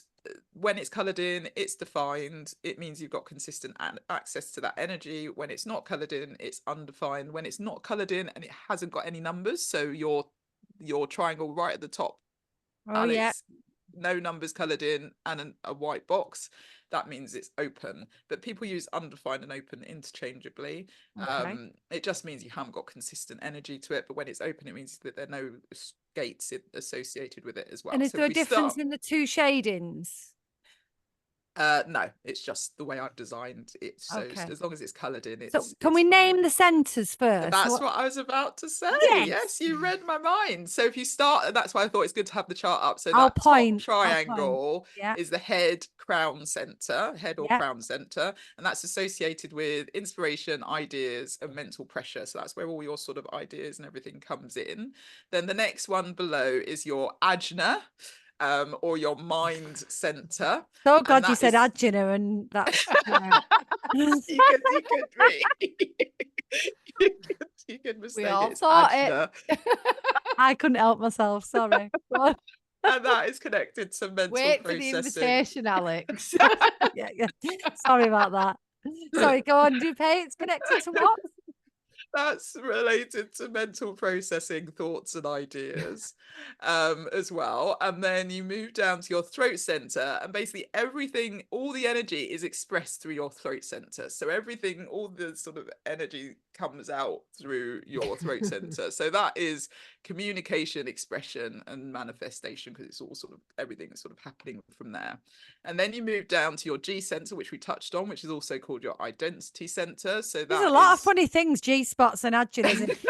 S3: when it's colored in, it's defined. It means you've got consistent access to that energy. When it's not colored in, it's undefined. When it's not colored in and it hasn't got any numbers, so your triangle right at the top, Alex, no numbers colored in, and a white box, that means it's open. But people use undefined and open interchangeably. It just means you haven't got consistent energy to it, but when it's open, it means that there are no gates associated with it as well.
S1: And is there a difference in the 2 shadings?
S3: No, it's just the way I've designed it. So as long as it's coloured in, it's.
S1: So can we name the centres first?
S3: That's what I was about to say. Yes, you read my mind. So if you start, that's why I thought it's good to have the chart up. So that top triangle is the head crown centre, crown centre, and that's associated with inspiration, ideas, and mental pressure. So that's where all your sort of ideas and everything comes in. Then the next one below is your ajna. Or your mind center.
S1: So glad you said ajna, and that's
S3: you could be. you could mistake.
S2: We all thought it.
S1: I couldn't help myself. Sorry.
S3: And that is connected to mental processing.
S2: For the invitation, Alex.
S1: yeah. Sorry about that. Sorry, go on, Dupe. It's connected to what?
S3: That's related to mental processing, thoughts and ideas as well. And then you move down to your throat center, and basically everything, all the energy is expressed through your throat center. So everything, all the sort of energy comes out through your throat center. So that is communication, expression and manifestation, because it's all sort of, everything is sort of happening from there. And then you move down to your G center, which we touched on, which is also called your identity center. So
S1: there's a lot of funny things, G spots and adjectives.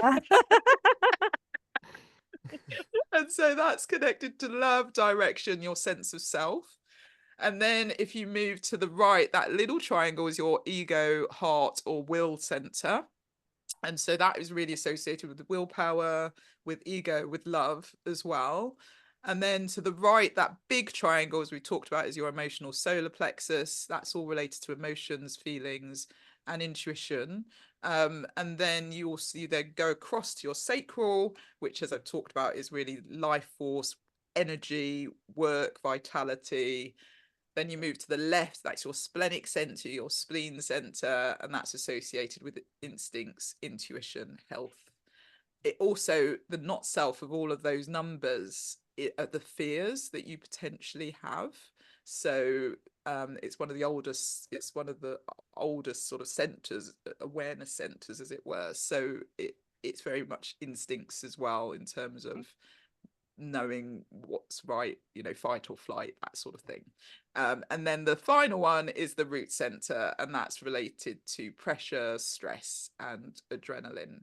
S3: And so that's connected to love, direction, your sense of self. And then if you move to the right, that little triangle is your ego, heart or will center. And so that is really associated with the willpower, with ego, with love as well. And then to the right, that big triangle, as we talked about, is your emotional solar plexus. That's all related to emotions, feelings, and intuition. And then you then go across to your sacral, which, as I've talked about, is really life force, energy, work, vitality. Then you move to the left, that's your splenic center, your spleen center, and that's associated with instincts, intuition, health. It also, the not self of all of those numbers the fears that you potentially have. So it's one of the oldest sort of centers, awareness centers, as it were. So it's very much instincts as well, in terms of knowing what's right, fight or flight, that sort of thing. And then the final one is the root center, and that's related to pressure, stress, and adrenaline.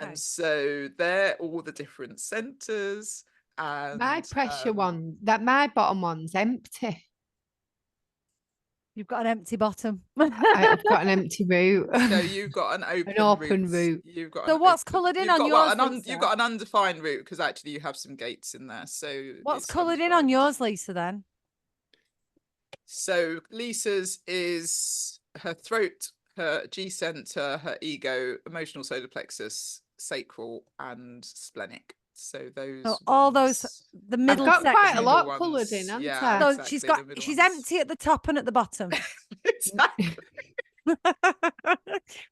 S3: And so they're all the different centers. And
S2: my pressure my bottom one's empty.
S1: You've got an empty bottom.
S2: I've got an empty root.
S3: So you've got an open root. You've got
S1: so what's coloured in on yours?
S3: You've got an undefined root, because actually you have some gates in there. So
S1: what's coloured in on yours, Lisa, then?
S3: So Lisa's is her throat, her G center, her ego, emotional solar plexus, sacral, and splenic. So those.
S1: So all those, the middle.
S2: I've got
S1: section.
S2: quite a lot coloured in, haven't I?
S1: So exactly, she's empty at the top and at the bottom.
S3: Exactly.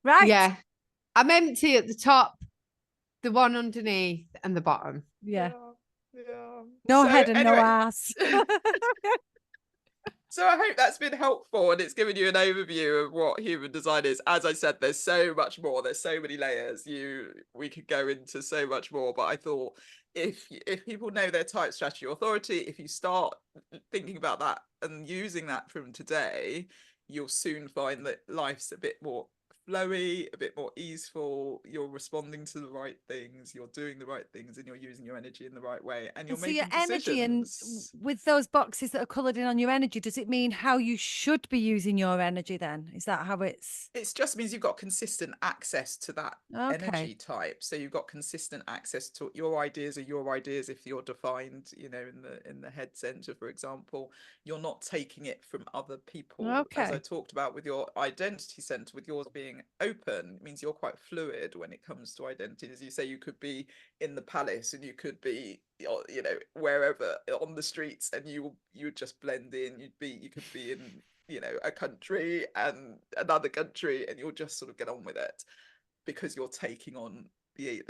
S1: Right.
S2: Yeah, I'm empty at the top, the one underneath, and the bottom.
S1: Yeah. No head and no ass.
S3: So I hope that's been helpful, and it's given you an overview of what human design is. As I said, there's so much more. There's so many layers. We could go into so much more, but I thought if people know their type, strategy, authority, if you start thinking about that and using that from today, you'll soon find that life's a bit more flowy, a bit more easeful. You're responding to the right things, you're doing the right things, and you're using your energy in the right way, and you're making
S1: your energy. And with those boxes that are coloured in on your energy, does it mean how you should be using your energy then? Is that how it just
S3: means you've got consistent access to that energy type? So you've got consistent access to your ideas. Are your ideas, if you're defined, in the head center, for example, you're not taking it from other people. As I talked about with your identity center, with yours being open, it means you're quite fluid when it comes to identity. As you say, you could be in the palace, and you could be wherever on the streets, and you would just blend in. You could be in a country and another country, and you'll just sort of get on with it, because you're taking on the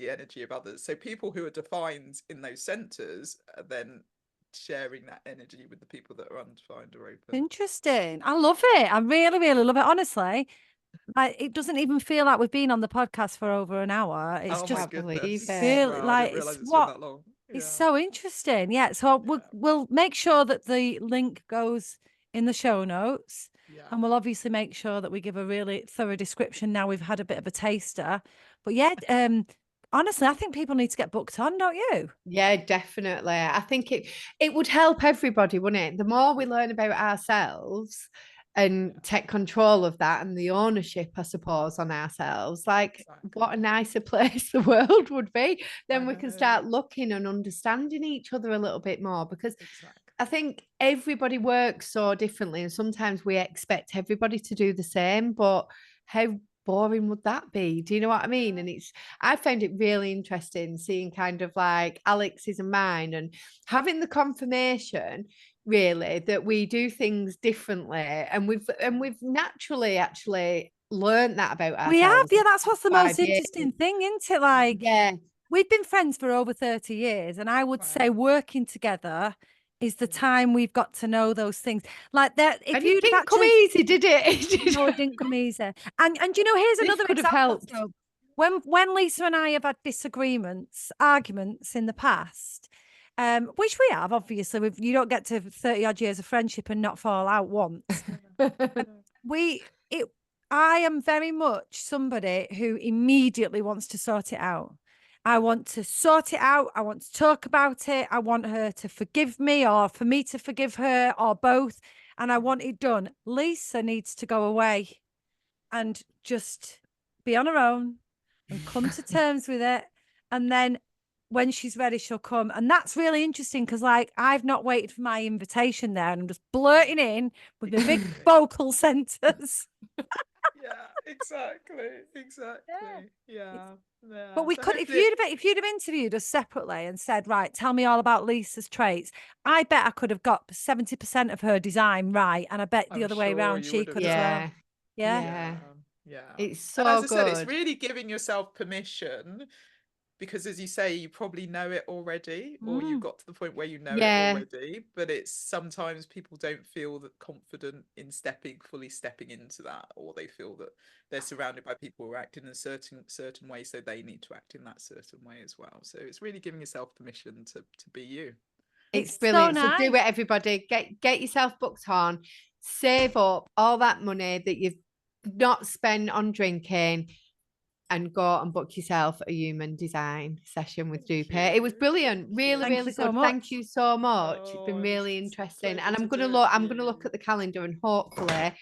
S3: energy of others. So people who are defined in those centers are then sharing that energy with the people that are undefined or open.
S1: Interesting. I love it. I really, really love it. Honestly, it doesn't even feel like we've been on the podcast for over an hour. It's just feel like it's so interesting. Yeah. So we'll make sure that the link goes in the show notes, and we'll obviously make sure that we give a really thorough description now we've had a bit of a taster. But honestly, I think people need to get booked on, don't you?
S2: Yeah, definitely. I think it would help everybody, wouldn't it? The more we learn about ourselves and take control of that, and the ownership, I suppose, on ourselves, what a nicer place the world would be. Then we can start looking and understanding each other a little bit more, because I think everybody works so differently, and sometimes we expect everybody to do the same, but how boring would that be? Do you know what I mean? And I found it really interesting seeing kind of like Alex's and mine, and having the confirmation really that we do things differently, and we've naturally actually learned that about ourselves.
S1: We have, that's what's the most interesting thing, isn't it? We've been friends for over 30 years, and I would say working together is the time we've got to know those things like that. If you didn't
S2: come easy, did it?
S1: No, it didn't come easy. And here's another example. So when Lisa and I have had arguments in the past, which we have, obviously, you don't get to 30 odd years of friendship and not fall out once. I am very much somebody who immediately wants to sort it out. I want to sort it out. I want to talk about it. I want her to forgive me, or for me to forgive her, or both. And I want it done. Lisa needs to go away and just be on her own and come to terms with it. And then when she's ready, she'll come. And that's really interesting, because I've not waited for my invitation there, and I'm just blurting in with the big vocal centers.
S3: Exactly.
S1: But we could, if you'd have interviewed us separately and said, right, tell me all about Lisa's traits, I bet I could have got 70% of her design right, and I bet the other way around she could as well.
S2: Yeah. It's so
S3: and as I
S2: good.
S3: said, it's really giving yourself permission because as you say, you probably know it already, or you've got to the point where you know it
S2: Yeah.
S3: already, but it's sometimes people don't feel that confident in fully stepping into that, or they feel that they're surrounded by people who are acting in a certain way, so they need to act in that certain way as well. So it's really giving yourself permission to be you.
S2: It's
S1: so
S2: brilliant. So do
S1: nice.
S2: it, everybody. Get yourself booked on. Save up all that money that you've not spent on drinking, and go and book yourself a human design session with Dupe. It was brilliant. Really,
S1: Thank
S2: really
S1: you so
S2: good. Thank you
S1: much.
S2: so much. It's been
S3: Oh,
S2: really
S3: it's
S2: interesting.
S3: pleasure
S2: And
S3: to do it
S2: I'm
S3: with
S2: gonna look
S3: you.
S2: at the calendar and hopefully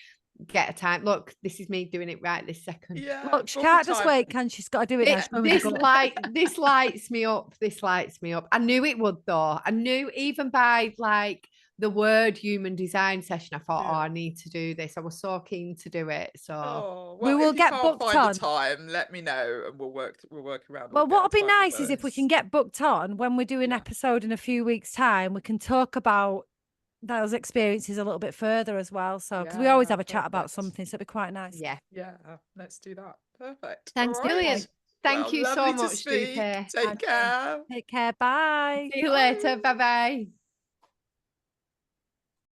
S2: get a time. Look, this is me doing it right this second.
S3: Yeah,
S1: Look, she
S3: book a
S1: can't just
S3: time.
S1: wait, can she? She's got to do it now. She's going with the gut.
S2: This lights me up. This lights me up. I knew it would though. I knew even by like the word human design session, I thought, oh, I need to do this. I was so keen to do it. So
S3: Oh,
S1: We
S3: well,
S1: will
S3: if you
S1: get
S3: can't
S1: booked
S3: find a
S1: on.
S3: time, let me know and we'll work around.
S1: Well,
S3: We'll get a
S1: what would be
S3: time with
S1: nice is if we can
S3: both.
S1: get booked on when we do an
S3: Yeah.
S1: episode in a few weeks' time, we can talk about those experiences a little bit further as well. So, because we always
S3: Yeah,
S1: have a chat about
S3: perfect.
S1: something, so it'd be quite nice.
S2: yeah.
S3: Yeah, let's do that. Perfect.
S1: Thanks,
S3: All right.
S2: Brilliant. Thank
S3: Well,
S2: you so
S3: lovely to
S2: much,
S3: speak.
S2: Dupe.
S3: Take care.
S1: Take care. Bye.
S2: See you
S3: Bye.
S2: later. Bye bye.